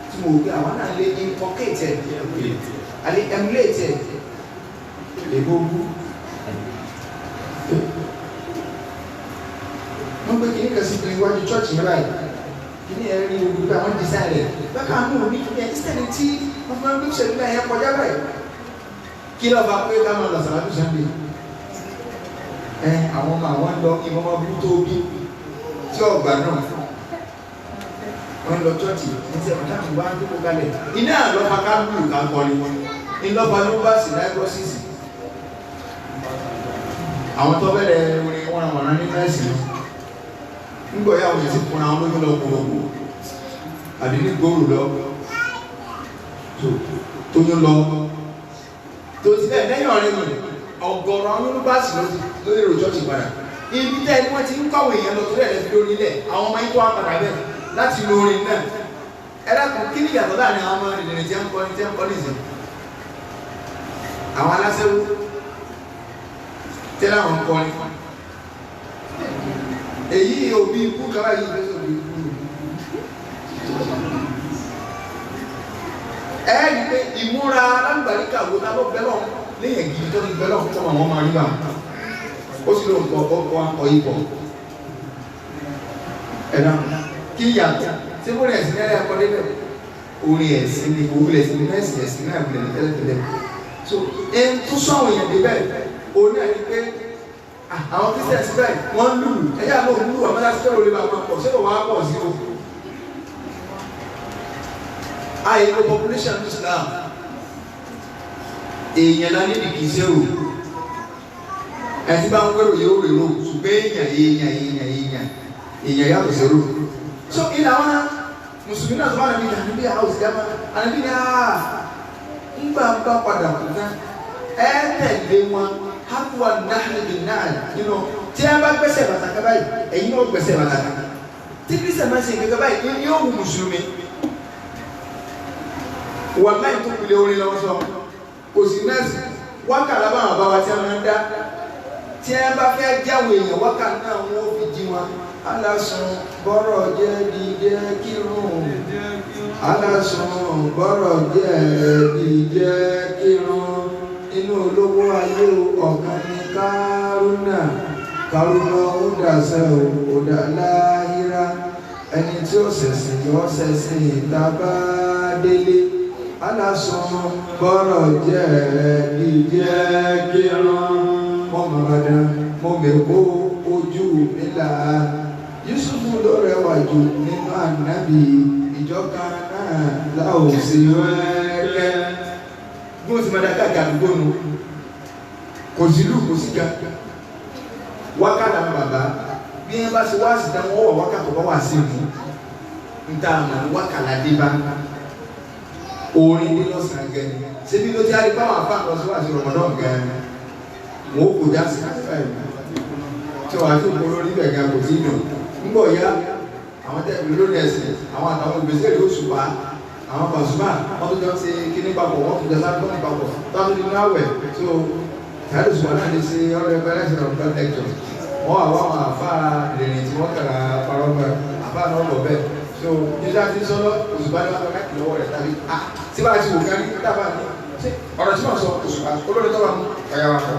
tí mo gbé àwọn náà lé implicate àlè emulate èbó wọ́n gbé kíní kan sí iwájú church yẹn báyìí kíní ẹ̀ rí ogun pé àwọn design rẹ̀ bákan àwọn òní kíní ẹ̀ instead tí wọ́n fi máa ń gbé ṣẹ̀lú náà yẹn kọjá báyìí kí ló bá pé ká máa lọ sàlámù Sunday àwọn ọmọ àwọn lọ ìwọ́n máa bú tó bí tí ọgbà náà wọ́n lọ chọ́ọ̀chì ní sẹ́ ọ̀tá tó bá ń dúró kalẹ̀ iná àlọ́pàá ká ń lù ká kọrin ńlọ́pàá ló bá sí láìpọ́sìsì àwọn tó bẹ̀rẹ̀ orin wọn àwọn ará nínú ẹ̀sìn ńgbọ̀ yà wọ́n ti fúnra wọn lójú lọ kúròkù àbí ní gbòòrò lọ tó yún lọ tó ti bẹ́ẹ̀ lẹ́yìn ọ̀rẹ́ mi ọ̀gọ̀rọ̀ àwọn yunifásitì lórí èrò chọ́ọ̀chì padà ibi tẹ́ ẹni wọ́n ti ń kọ́wé èèyàn lọ tó rẹ̀ lẹ́fi lórí ilẹ̀ àwọn ọmọ ikú apàdà bẹ́ẹ̀ láti lo orin náà ẹ̀dàkùn kí ni ìyàtọ̀ láàrin àwọn ọmọ ìrìnrìn tí ń kọ́ nìsín àwọn aláṣẹ́wó tẹ́lẹ̀ àwọn kọrin èyí òbí ikú kaba yìí ló sọ òbí ikú ẹ̀ẹ́dì pé ìmúra alágbàríkà wo ta ló bẹ́lọ̀ léyìn gidi tó ti bẹ́lọ̀ fún àwọn ọmọ àríwá ó sì lóun kọ ọkọ̀ akọ ibọ̀ ẹ̀dá kí yàtọ̀ tí mo rẹ̀ sí nílẹ̀ ẹ̀kọ́ débẹ̀ orin ẹ̀sìn ni òwúlẹ̀ ẹ̀sìn ní ẹ̀sìn náà wulẹ̀ ní tẹ́lẹ̀tẹ́lẹ̀ so ẹn tó sọ àwọn èèyàn débẹ̀ òní àti pé àwọn Christians bẹ́ẹ̀ wọ́n lù ẹ̀yà ló ń lù àwọn aláṣẹ́ òrìlẹ̀ àwọn pọ̀ sí òwò àpọ̀ sí o àìlò population Islam èèyàn náà níbi kìí ṣe o ẹ̀sìn bá ń gbèrò yóò rèrò ṣùgbọ́n èèyàn yàtọ̀ sí o so ilà wọn mùsùlùmí náà tó bá nàbí ìdàgbé bí àwọn òsìkà máa ànàbí ni ńgbà ń bá padà kú ná ẹ tẹ̀lé wọn hápùwà náà níbi náà nínú tí a bá gbẹ́sẹ̀ bàtàkà báyìí ẹ̀yin náà gbẹ́sẹ̀ bàtàkà tí kírísẹ̀ máa ń ṣe gẹ́gẹ́ báyìí ní yóò wù mùsùlùmí wọ́n láì tó kulẹ̀ orin lọ́wọ́ sọ kò sí nẹ́ẹ̀sì wákà lábá àwọn bàbá tí a máa ń dá tí a bá fẹ́ jáwé èèyàn wákà náà wọ́n fi jí wọn alásùn bọ́rọ̀ jẹ́ díjẹ́ kírun alásùn bọ́rọ̀ jẹ́ díjẹ́ kírun inú olówó ayé ọ̀kan ní kárúnà ó dàṣẹ́ òdà láhírá ẹni tí ó ṣẹ̀sìn yọ ṣẹ̀sìn ìtàbá délé alásùn bọ́rọ̀ jẹ́ díjẹ́ kírun mọ́mọ́dá mọ́mẹ́kó ojú nílà Yusufu ló rẹwà jù nínú ànábì ìjọba náà láò sí wẹ́ẹ́kẹ́ bí wọ́n ti máa dáká àdúgbò nù kò sí lù kò sí ká wákàtà bàbá bí wọ́n bá ṣe wá sí dáwọn ọwọ́ wákàtà bá wà sí mú níta àmà wákàlà dé bá orin ní lọ́sàn-án gẹ̀ẹ́ ṣébí ló ti á rí báwọn afá lọ sí wà sí Ramadan gẹ̀ẹ́ wọn kò já sí káfíńtà tí wọ́n á tó kó lórí bẹ̀gà kò sí dùn ńgbọ̀ ya àwọn tẹ́lẹ̀ lórí ẹ̀sìn àwọn àtàwọn ìgbésẹ̀ ló ṣùpá àwọn pàṣùmá wọ́n tó jọ ṣe kíní papọ̀ wọ́n tó jọ sábọ́ ní papọ̀ táwọn tó ní láwẹ̀ tó tàbí ṣùgbọ́n náà lè ṣe ọ̀rọ̀ ẹgbẹ́ láti rọ̀ nǹkan lẹ́kọ̀ọ́ wọ́n àwọn àfa ìrìn tí wọ́n kàrà parọ́ mọ́ àfa náà lọ bẹ́ẹ̀ so nígbà tí sọ́lọ́ òṣùpá ní wọ́n láti lọ́wọ́ rẹ̀ tàbí tí wọ́n ti wò kárí dábàá ní ọ̀rọ̀ tí wọ́n sọ òṣùpá olórí tó wà mú ọ̀yà wa kọ́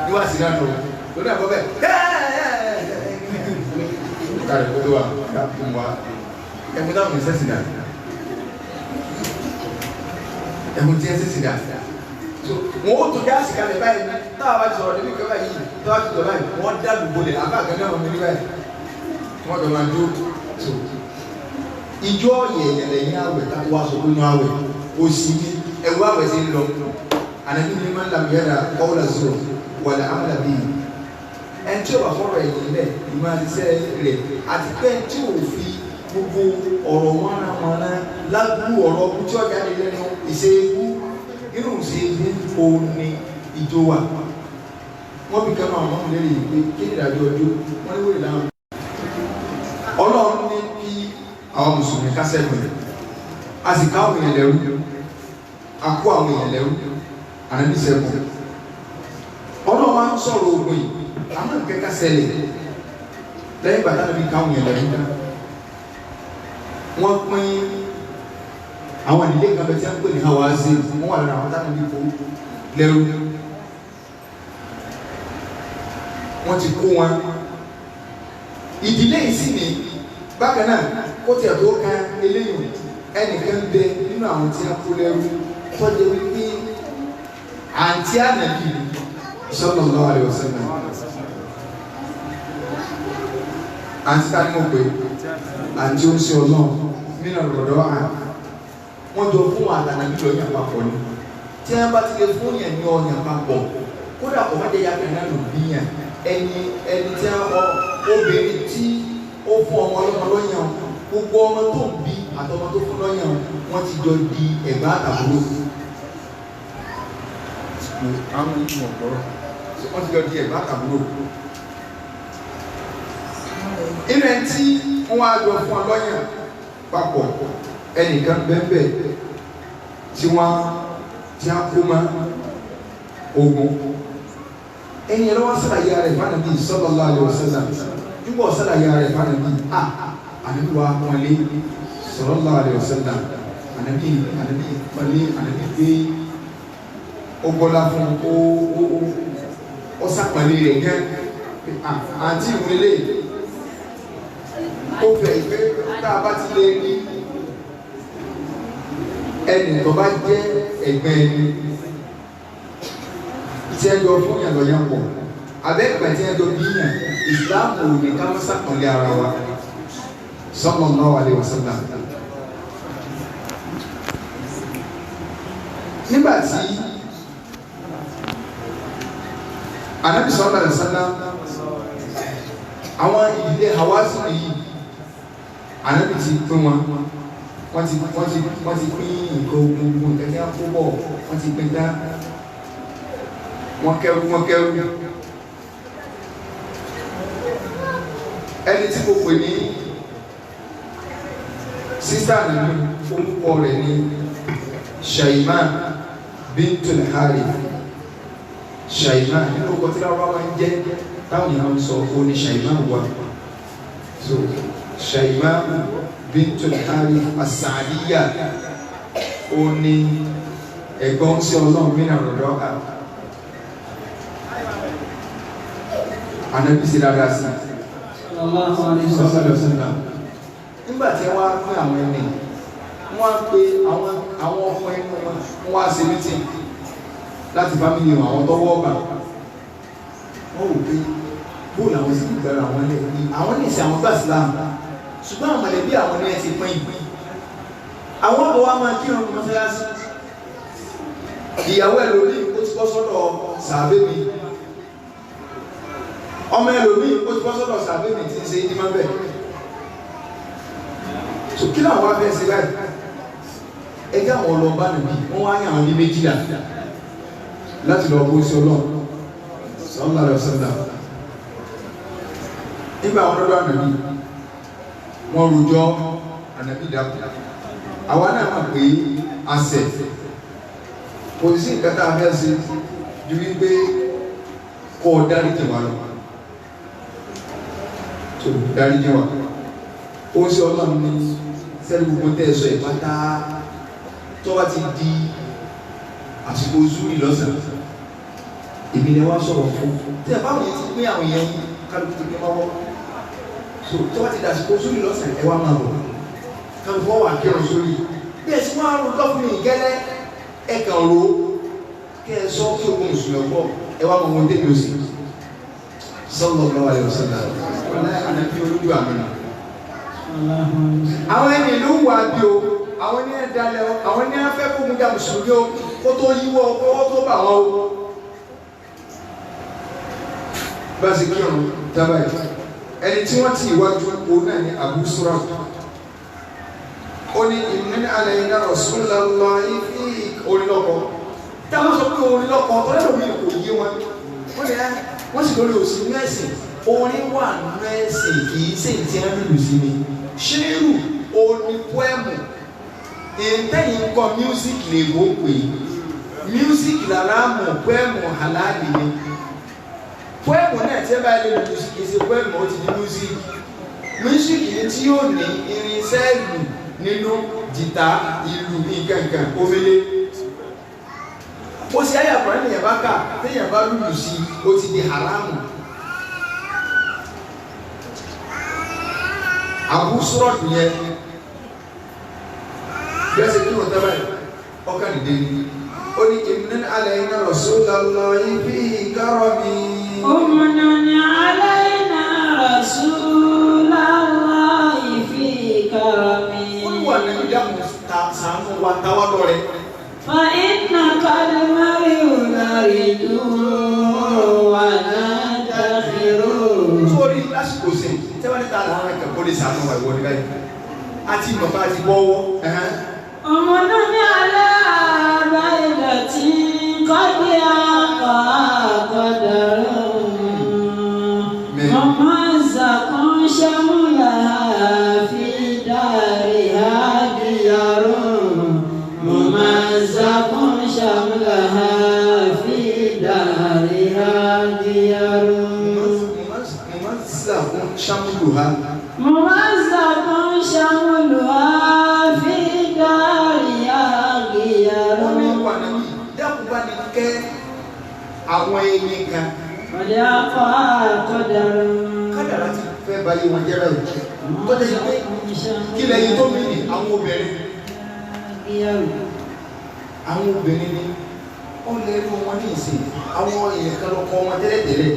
níwá sí náà lò lórí àbọ̀ bẹ́ẹ̀ kárí kó tó wà fún wa ẹ̀mú táwọn ní sẹ́sì dà ẹ̀mú tí ẹ̀ sẹ́sì dà wọ́n ó tó dá sí kalẹ̀ báyìí táwọn bá ti sọ̀rọ̀ níbi ìkẹ́ báyìí táwọn ti sọ̀rọ̀ báyìí wọ́n dá gbogbo lẹ̀ àbá àgbẹ̀ wọn níbi báyìí wọ́n jọ máa dúró tó ìjọ yẹ̀yẹ̀ lẹ́yìn àwẹ̀ táwọn wá sọ nínú àwẹ̀ òsì ní ẹ̀wọ́ àwẹ̀ sí ń lọ ànàbí ní máa ń làm yẹ́ra kọ́wọ́lá zoro wàlẹ̀ àmàlà bíi ẹni tí ó bá fọ́rọ̀ ẹ̀yìn lẹ̀ ìmọ̀ àtisẹ́ rẹ̀ àti pé ẹni tí ò fi gbogbo ọ̀rọ̀ mọ́nàmọ́ná lágbú ọ̀rọ̀ ọkùn tí ọjà lè lẹ́nu ìṣe ewu inú ìṣe ewu òun ni ìjọ wà. Wọ́n bí kẹ́mọ̀ àwọn ọmọ lẹ́rìí pé kí ni ìdájọ́ ọjọ́ wọ́n ní wòye láwọn. Ọlọ́run ní kí àwọn mùsùlùmí kásẹ̀ gbẹ̀rẹ̀ a sì ká àwọn èèyàn lẹ́rú a kó àwọn èèyàn lẹ́rú ànábì sẹ́kùn. Ọlọ́run máa ń sọ̀rọ̀ ogun yìí àmọ́ ìkẹ́kẹ́ ṣẹlẹ̀ lẹ́yìn bàtà níbi ká àwọn èèyàn lẹ́rú náà. Wọ́n pín àwọn ìdílé kan bẹ́ẹ̀ tí wọ́n pè ní Hawazi wọ́n wà lọ́nà àwọn táwọn ibi kó lẹ́rú. Wọ́n ti kó wọn. Ìdílé yìí sì ní bákan náà kó tiẹ̀ tó ka eléyìí ẹnìkan bẹ nínú àwọn tí wọ́n kó lẹ́rú tọ́jú wípé àǹtí ànàbì sallallahu alaihi wasallam. Àǹtí ta ni mo pè àǹtí ó ń ṣe ọlọ́run nínú ọ̀rọ̀ wọ́n jọ fún àtànàbí lọ́yìn àpapọ̀ ni tí wọ́n bá ti lè fún yẹn ní ọyàn àpapọ̀ kódà kò má jẹ́ yàtọ̀ náà ló bí yẹn ẹni tí wọ́n obìnrin tí ó fún ọmọ ọlọ́mọ lọ́yàn gbogbo ọmọ tó ń bí àtọmọ tó fún lọ́yàn wọ́n ti jọ di ẹ̀gbọ́n àtàbúrò àwọn ìtumọ̀ ọ̀pọ̀rọ̀ wọ́n ti jọ di ẹ̀gbọ́n àtàbúrò inú ẹ̀ tí wọ́n á jọ fún ọ lọ́yàn papọ̀ ẹnìkan bẹ́ẹ̀ tí a kó ma ogun ẹ̀yìn ẹ̀rọ sàlàyé rẹ̀ fánàbí sallallahu alaihi wasallam nígbà sàlàyé rẹ̀ fánàbí ànábì wa wọlé sallallahu alaihi wasallam ànábì wọlé ànábì gbé ọgbọ́lá fún ó sàpàlẹ̀ rẹ̀ gẹ́ àti ìwọlé ó fẹ́ ìfẹ́ tá a bá ti lè rí ẹni tó bá jẹ́ ẹgbẹ́ ẹni tí ẹjọ́ fún yàn lọ́yàn pọ̀ abẹ́pẹ̀ tí ẹjọ́ bí yàn ìsìláàmù ní ká mọ́ sàpọ̀lẹ̀ ara wa sallallahu alaihi wasallam. Nígbà tí Ànábì sallallahu alaihi wasallam àwọn ìdílé Hawazi yìí Ànábì ti pín wọn wọ́n ti pín nǹkan ogun ẹni àkóbọ̀ wọ́n ti pín dá wọ́n kẹ́rù ẹni tí mo pè ní sísá nínú orúkọ rẹ̀ ní Shaima bintul Harith Shaima nínú ọkọ̀ tí láwọn máa ń jẹ́ táwọn èèyàn ń sọ ó ní Shaima wà so Shaima bintul Harith as-Sa'diyya ó ní ẹ̀gbọ́n sí ọlọ́run mìíràn lọ́dọ̀ Ànábì sí dáadáa sí nígbà tí wọ́n á pín àwọn ẹni wọ́n á pe àwọn ọmọ ẹni wọ́n á ṣe mítìn láti fámìlì àwọn tọ́wọ́ ọgbà wọ́n wò pé bóòlù àwọn sì gbára àwọn ẹlẹ́yìn àwọn ní ìsìn àwọn gbà sílámù ṣùgbọ́n àwọn mọ̀lẹ́bí àwọn ní ẹ ti pín ìpín àwọn ọ̀bọ̀ wa máa kí ọ̀run mọ́sálásí ìyàwó ẹlòmí ó ti bọ́ sọ́dọ̀ sàbẹ́bí ọmọ ẹlòmí ó ti bọ́ sọ́dọ̀ sàbẹ́bí tí ń ṣe ìdí máa bẹ̀ so kí làwọn wá fẹ́ ṣe báyìí ẹgbẹ́ àwọn ọlọ́ba nìbí wọ́n wá yàn àwọn ní méjìlá láti lọ bó sí ọlọ́run sallallahu alaihi wasallam nígbà àwọn ọlọ́dọ̀ ànàbí wọ́n rojọ́ ànàbí dàpọ̀ àwa náà mọ̀ pé àṣẹ kò sí nǹkan tá a fẹ́ ṣe ju wípé kọ́ ọ dáríjì wa lọ tó dáríjì wa ó ń ṣe ọlọ́run ní sẹ́ni gbogbo tẹ́ ẹ sọ ìpátá tó wá ti di àsìkò zúrì lọ́sàn-án èmi ni wọ́n sọ̀rọ̀ fún tí ẹ báwo yẹn ti pín àwọn èèyàn kálukú ti pín mọ́wọ́ so tó wá ti dà àsìkò zúrì lọ́sàn-án ẹ wá máa bọ̀ kálukú wọ́n wà kírun sórí bí ẹ sì wọ́n á ro lọ́fún mi gẹ́lẹ́ ẹ kàn ro kẹ́ ẹ sọ kí ogun mùsùlùmí ọgbọ́ ẹ wá mọ̀ wọn débi òsì sallallahu alaihi wasallam ọ̀nà ànábì olójú àmì àwọn ẹni ìlú wà bí o àwọn ní ẹ̀dálẹ̀ o àwọn ní afẹ́ kó mújà mùsùlùmí o kó tó yíwọ́ owó tó bà wọ́n o bá ṣe kírun dábàá yìí ẹni tí wọ́n ti iwájú òun náà ní Abu Surah ó ní inna alayna rasulallahi fi orin lọ́kọ̀ táwọn sọ pé orin lọ́kọ̀ ọlọ́dọ̀ mi kò yé wọn wọ́n sì lórí òsì ní ẹ̀sìn orin wà nínú ẹ̀sìn kì í ṣe ti ẹni lù sí ni ṣéèrù orin pọ́ẹ̀mù ìtẹ́yìn kọ music lè wó pé music lára mọ̀ pọ́ẹ̀mù halali ni pọ́ẹ̀mù náà tí ẹ bá lè lù sí kì í ṣe pọ́ẹ̀mù ó ti di music yìí tí yóò ní irinṣẹ́ ìlú nínú jìtá ìlú ní kankan omele ó sì ayé àpọ̀rẹ́ nìyẹn bá kà téèyàn bá lùlù sí ó ti di haramu. Abu Surah yẹn bẹ́ẹ̀ sì kí wọ́n tẹ́ báyìí ọkàn nìdé ni ó ní inna alayna rasulallahi fi karami. Inna alayna rasulallahi fi karami. ó ní wà nínú ìdáhùn ta sàánú wa táwa lọ́rẹ́. Fa inna kalmari unaridu wa nadakhiru. Sórí lásìkò sí tẹ́wọ́n ní ta àwọn ẹ̀kọ́ lè sàánú wa ìwọ ní báyìí àti ìmọ̀fà àti bọ́wọ́. Ọmọdé ní alẹ́ àbá ìdọ̀tí kọ́dí àkọ́ àkọ́dọ̀rọ̀. Mọ̀mọ́ ìsàkún ṣẹ́múlà fi dárí àdìyàrò. Mọ̀mọ́ ìsàkún ṣẹ́múlà fi dárí àdìyàrò. Mọ̀mọ́ ìsàkún ṣẹ́múlà. Mọ̀mọ́ ìsàkún ṣẹ́múlà fi dárí àdìyàrò. Wọ́n ní wà níbi dákúbá ní kẹ́ àwọn ẹni kan. Ọ̀dẹ́ akọ́ àkọ́dọ̀rọ̀. Kádàrá ti fẹ́ báyé wọn jẹ́ báyìí. Tó jẹ́ sí pé kí lẹ́yìn tó mí ní àwọn obìnrin. Àwọn obìnrin ni ó lè rí wọn ní ìsìn àwọn èèyàn kan lọ kọ́ wọn tẹ́lẹ̀tẹ́lẹ̀.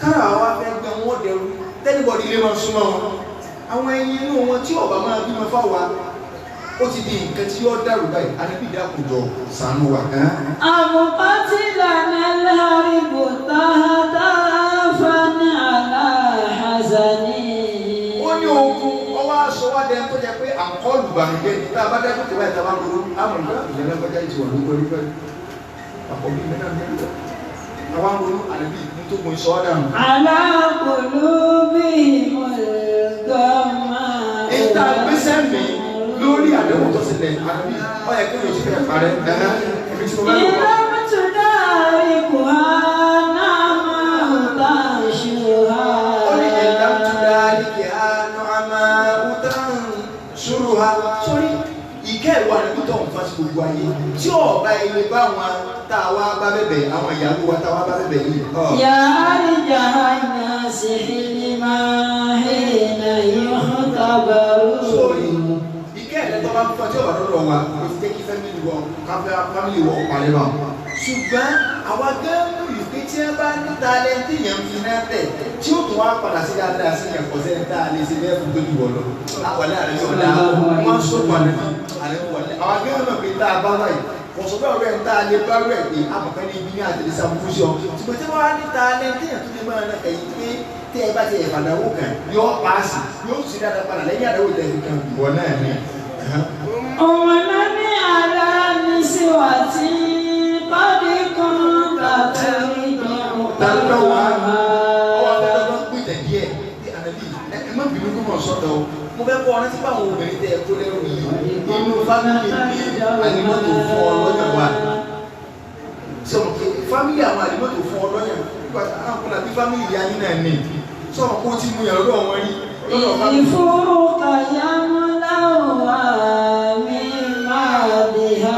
Kára wa fẹ́ gbẹ wọn dẹrù tẹ́lifọ̀dì lè máa súnmọ́ wọn. Àwọn ẹyin inú wọn tí ọba máa bímọ fáwa ó ti di nǹkan tí yóò dàrú báyìí àdébí ìdákùnjọ ṣàánú wa. Àbùkátì lànà lárìbù tààtà fani aláhàzání. Ó ní ogun ọwọ́ aṣọ wa dẹni tó jẹ pé àkọlù bàmíjẹ́ ní tá a bá dájú tó báyìí tá a bá lóru àmọ̀ ìgbà ìjọba kọjá ìtì wà lóko orí pẹ̀lú àkọ́bí mẹ́ta mẹ́ta. Àwọn àgbọ̀nú àdébí nítorí ìṣọ́ dànù. Alákòló bí mọ̀lẹ́gọ́mà. Ìta gbèsè mi lórí àdéhùn tó sílẹ̀ àdébí ọ̀yẹ́ kí ló ti fẹ́ parẹ́ ẹ̀mí tí mo bá lò wọ́n. Ìrọ́mùtù dárí kò há náà máa ń ta ṣùhá. Ó ní ẹ̀dá tó dárí kí á nù àmà òtán ṣòro ha. Sórí ìkẹ́ ìwà rẹ̀ tó ń fa sí gbogbo ayé tí ọ̀bá ilé bá wọn tá a wá bá bẹ̀bẹ̀ àwọn ìyàwó wa tá a wá bá bẹ̀bẹ̀ yìí. Yàrá ìjàhánà sí ìlímà hìnà yóò tábàrú. Sórí ìkẹ́ ẹ̀dẹ́ tó bá ń fọ́ tí ọ̀bá lọ́dọ̀ wa kò ti jẹ́ kí fámìlì wọ ọ̀pàlẹ́ wa. Ṣùgbọ́n àwa gẹ́gẹ́ ìpè tí ẹ bá ní tálẹ́ntì yẹn fi náà tẹ̀ tí ó tún wá padà sí dáadáa sí yẹn kọ̀ọ̀sẹ́ ní tá a lè ṣe bẹ́ẹ̀ fún tójú wọ̀ lọ. Àwọ̀lẹ́ àrẹ yóò dá wọ́n sọ̀tọ̀ àrẹ wọlé. Àwa gẹ́gẹ́ náà pé tá a bá wáyé wọ́n sọ bẹ́ẹ̀ ọ̀rẹ́ ń tá a lè bá rẹ̀ pé àmọ̀fẹ́ ní ibi ní àtẹ̀lẹ́sà fúnṣọ́. Ṣùgbọ́n tí wọ́n á ní tálẹ́ntì yẹn tó lè máa rẹ̀ kẹ́yìn pé tí ẹ bá ti ẹ̀ fàdáwó kan yóò paasi yóò sì dáadáa padà lẹ́yìn àdáwó tẹ̀sí kan ìwọ náà ní. Ọmọdé ní àlá ní síwájú kọ́dí kan tàbí ìdánwò. Tàlọ́ wa ọwọ́ abẹ́rẹ́ gbé tẹ̀lé ẹ̀ bí ànábì ẹ má bínú kó mọ̀ sọ́dọ̀ o. Mo fẹ́ kọ́ ọ rántí pé àwọn obìnrin tẹ̀ kó lẹ́rù yìí inú fámìlì ní àlìmọ́tò fún ọ lọ́yàn wa. Sọ̀rọ̀ pé fámìlì àwọn àlìmọ́tò fún ọ lọ́yàn àwọn àbí fámìlì yá ní náà ní. Sọ̀rọ̀ kó ti mú yàn lọ́dọ̀ wọn rí. Ìfowópamọ́ mi máa lè ha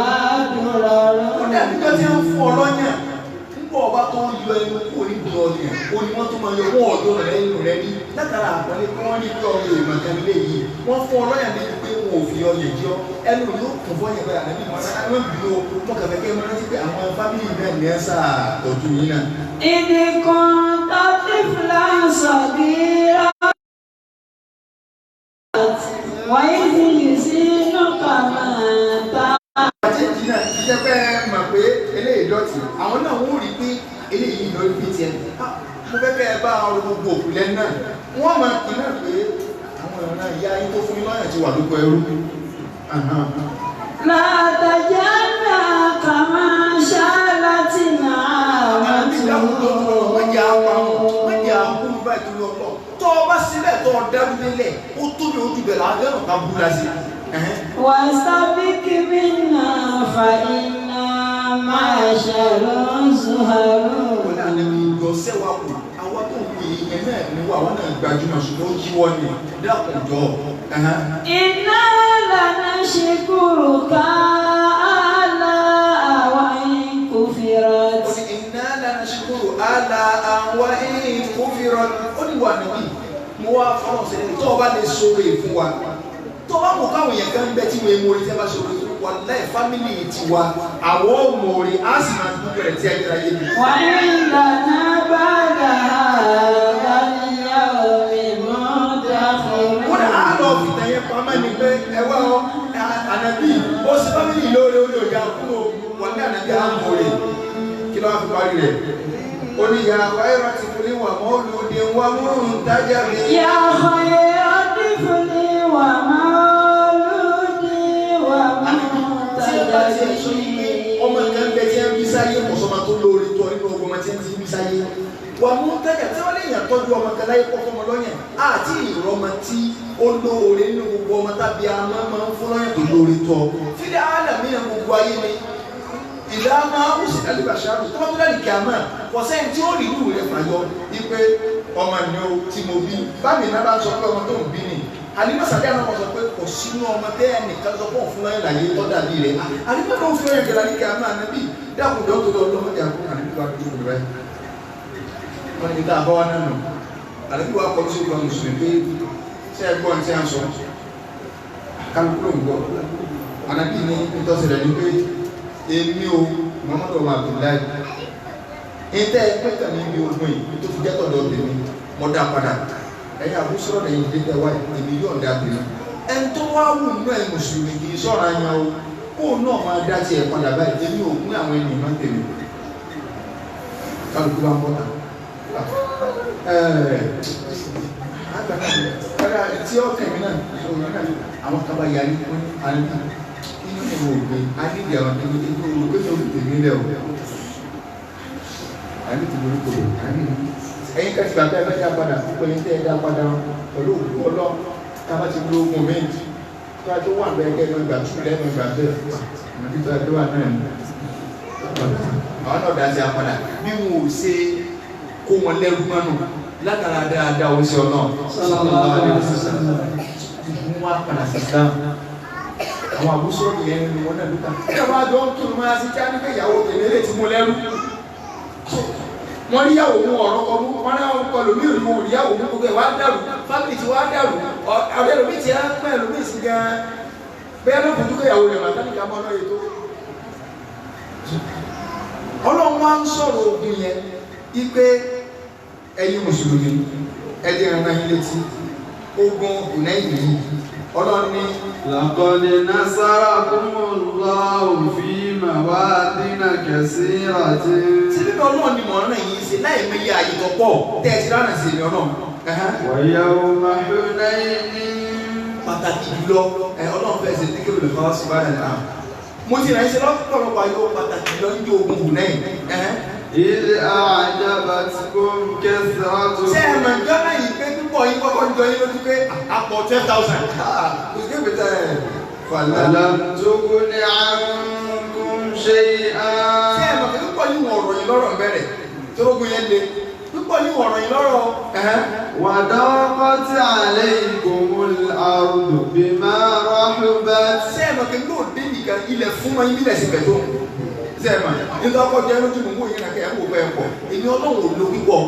dúró. Ó dàbí pé tí wọ́n fún ọ lọ́yàn nígbà ọba tó ń yọ ẹnu kó níbi ọyàn ó ní wọ́n tó máa yọ wọ́n ọ̀dọ́ rẹ̀ nínú rẹ̀ ní látara àpọ́nlé kí wọ́n rí pé ọmọ èèmọ̀ kan lé yìí wọ́n fún ọ lọ́yàn níbi pé wọn ò fi ọyàn jọ ẹnu yóò kún fọ́yàn pé àná bíi mọ́tà ẹ̀rọ ìbílò mọ́kànlẹ́kẹ́ mọ́ rántí pé àwọn fámìlì náà ní ẹ̀ sáà tọ́jú yín náà. Ìdí kan tàbí fúláṣọ bí wáyé ti lè sí lọ́kà máa ta. Àjèjì náà ti jẹ́ pé mọ̀ pé eléyìí dọ̀tí àwọn náà wọ́n rí pé eléyìí lọ fi tiẹ̀ mo fẹ́ kẹ́ ẹ bá ọrọ̀ gbogbo òkú lẹ́nu náà wọ́n máa kí náà pé àwọn èèyàn náà ìyá yín tó fún yín lọ́yàn ti wà lóko ẹrú. látàjánà kàmá ṣáláàtìnà tó o bá sílẹ̀ tó o dárú délẹ̀ ó tóbi ojú bẹ̀ láàdẹ́rùn ká búra sí. wàsábìkì minna fa inna ma'sharal zuharun. wọ́n ní àná mi yọ sẹ́wà kù àwọn tó ń pè é náà ní wà wọ́n náà gbajúmọ̀ ṣùgbọ́n ó jí wọ́n ní dákun jọ. inna lanashkuruka ala wa in kufirat. inna lanashkuru ala wa in kufirat. ó ní wà níbí mo wá fọlọ́ sílẹ̀ tó o bá lè sọ̀rọ̀ fún wa tó o bá mọ̀ káwọn èèyàn kan bẹ tí wọ́n mú orí tẹ́ bá sọ̀rọ̀ fún wa láì fámìlì tiwa àwọn ọmọ orí á sì máa dúpọ̀ rẹ̀ tí a yẹra yé mi. wà á ìlànà bàdà àgbáyà omi mọ́tàkùn. wọ́n ní àlọ́ fìtàn yẹn pamọ́ ni pé ẹ wá ọ ànàbí ó sì fámìlì lóore orí òjà fún o wọ́n ní ànàbí àmọ́ rẹ̀ kí ló wá fi parí rẹ̀. Oníyà wáyé ti fún ní wà mọ́lúdé wà mú ń dájá rí. Yà wáyé ti fún ní wà mọ́lúdé wà mú ń dájá rí. Ọmọ kan bẹ tí ń bí sáyé mọ̀sọ́mà tó lórí tọ́ nínú ọgbọ́n tí ń ti bí sáyé. Wà mú ń dájá tí wọ́n lè yàn tọ́jú ọmọ kan láyé kọ́kọ́ ọmọ lọ́yàn àti ìrọmọ tí ó lóore nínú gbogbo ọmọ tàbí àmọ́ máa ń fún lọ́yàn tó lórí tọ́. Fídíà álàmì náà gbogbo ayé ni. Ìdáàmà òsì dálíbà ṣáàrù tó bá tó dálì kìámà kọ̀sẹ́ tí ó rí ìlú rẹ̀ fàyọ wípé ọmọ ni ó tí mo bí bámi náà bá sọ pé ọmọ tó ń bí ni alimọ́sàdé àwọn ọmọ sọ pé kò sínú ọmọ tẹ́ ẹnìkan sọ pé òun fún láyé láyé tó dàbí rẹ̀ alimọ́sàdé òun fún ẹ̀yẹ̀ dálì kìámà níbí dákùnjọ́ tó lọ lọ́mọdé àkókò àdébíwá dúró rẹ̀ wọ́n ní dáa bá wá náà nù àdébíwá kọ́ sí ìgbà mùsùlùmí pé ṣé ẹ gbọ́ ní tí a ń sọ kálukú ń gbọ́ àdébí ní ìtọ́sílẹ̀ ní pé èmi o Muhammadu ọmọ Abdullahi ìtẹ́ ẹgbẹ́ kan ní ibi ogun yìí tó fi jẹ́ tọ̀dọ̀ tèmi mo dá padà ẹ̀yà àbúṣọ́ lẹ́yìn ìdílé wa èmi yóò dá tèmi ẹni tó wá wù nínú ẹ̀ mùsùlùmí kì í sọ̀rọ̀ ayan o kó náà máa dá tiẹ̀ padà báyìí èmi ò pín àwọn ènìyàn máa tèmi kálukú bá ń bọ́ta tí ọ̀kẹ́ mi náà àwọn kaba yarí fún àná inú ògbé anídìí àwọn tó ní inú ògbé tó ní tèmi lẹ o àní tó lórí kòrò àní ẹ̀yin kẹsì bàbá ẹgbẹ́ dá padà púpọ̀ yín tẹ́ ẹ dá padà pẹ̀lú òkú ọlọ́ kábà ti lo ogun méjì tó a tó wà bẹ́ẹ̀ kẹ́ ẹgbẹ́ gbà tún lẹ́nu ìgbà bẹ́ẹ̀ àti tó a tó wà náà ní. àwọn náà dá sí apàdà bí wọn ò ṣe kó wọn lẹ́rú mọ́nù látara dáadáa ó ṣe ọ̀nà wọn á padà sí dáhùn àwọn àbúṣọ́ ìyẹn ni wọ́n náà lúkà ẹ̀wọ́n àjọ ń kírun máa sí kíá nígbà ìyàwó tèlérè tí mo lẹ́rú wọ́n rí yàwó mú ọ̀rọ̀ ọmú wọ́n náà ń kọ lómi òní wọn rí yàwó mú gbogbo ẹ̀ wá dàrú fámìlì tí wá dàrú ọ̀rẹ́ lómi tí á ń pẹ́ lómi sí gan bẹ́ẹ̀ ló fojú kéyàwó rẹ̀ màtá nìkà mọ́ náà ètò ọlọ́run wá ń sọ̀rọ̀ ogun yẹn ipe ẹ̀yin mùsùlùmí ẹ̀dẹ̀ ẹ̀rọ náà yín létí ogun ìnáyìí yìí ọlọ́run ní لقد نصركم الله في مواطن كثيرة. tí bíbí ọlọ́run ni mọ̀ ọ́nà yìí ṣe láì mẹ́yẹ àyè tó pọ̀ tẹ́ ẹ ti ránà sí èmi ọlọ́run. ويوم حنين. pàtàkì jùlọ ọlọ́run fẹ́ ṣe díkẹ́ olùkọ́ sí báyìí náà. mo ti rìn ṣe lọ́pọ̀lọpọ̀ ayé pàtàkì jùlọ ní ogun Hunain. إذ أعجبتكم كثرتكم. ṣé ẹ mọ̀ gánà yìí pé púpọ̀ yín kọ́kọ́ ń jọ yín lójú pé àpọ̀ 10,000. kò sí kébè tẹ́ ẹ̀. فلم تغن عنكم شيئا. ṣé ẹ mọ̀ pé púpọ̀ yín wọ̀ ọ̀rọ̀ yìí lọ́rọ̀ bẹ̀rẹ̀ torógun yẹn le púpọ̀ yín wọ̀ ọ̀rọ̀ yìí lọ́rọ̀. وضاقت عليكم الأرض بما رحبت. ṣé ẹ mọ̀ pé lóòdì nìkan ilẹ̀ fún wọn yín bílẹ̀ sí bẹ̀ tó sẹ́ẹ̀mà nígbà ọkọ̀ jẹ́ lójú mú yín nàkẹ́ ẹ̀kọ́ bẹ́ẹ̀ pọ̀ èmi ọlọ́run ló wípọ̀.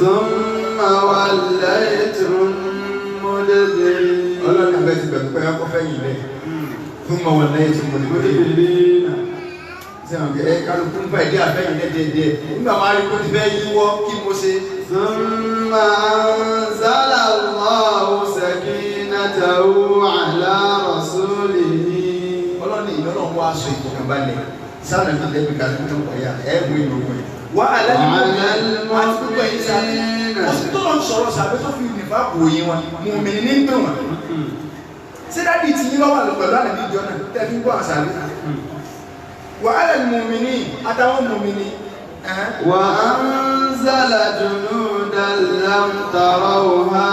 ثم وليتم مدبرين. ọlọ́run àbẹ̀ ti bẹ̀rù pé ẹ̀kọ́ fẹ́ yìí lẹ̀ ثم وليتم مدبرين. sẹ́ẹ̀mà kẹ́ ẹ̀ kálukú ń bá ìdí àfẹ́yìn lẹ́dẹ̀ẹ́dẹ́ nígbà máa rí kó ti fẹ́ yí wọ́ kí mo ṣe. ثم أنزل الله سكينته على رسوله. ọlọ́ni ìlọ́nà wá aṣọ ìfọ̀kànbalẹ̀ sáànà bí lẹ́bí ká ló ń wọ̀nyá ẹ̀ẹ́mú ìlú wọn wà á lẹ́nu àti púpọ̀ yìí sábẹ́ wọ́n sì tó lọ sọ̀rọ̀ sábẹ́ tó fi nìfà kò yín wọn mùmìnì ní gbé wọn ṣé dáàdi ti yín lọ́wọ́ àlọ́ pẹ̀lú àlẹ́ ìjọ náà tẹ́lifí ń bọ̀ àwọn sábẹ́ wà á lẹ́nu mùmìnì àtàwọn mùmìnì. وأنزل جنودا لم تروها.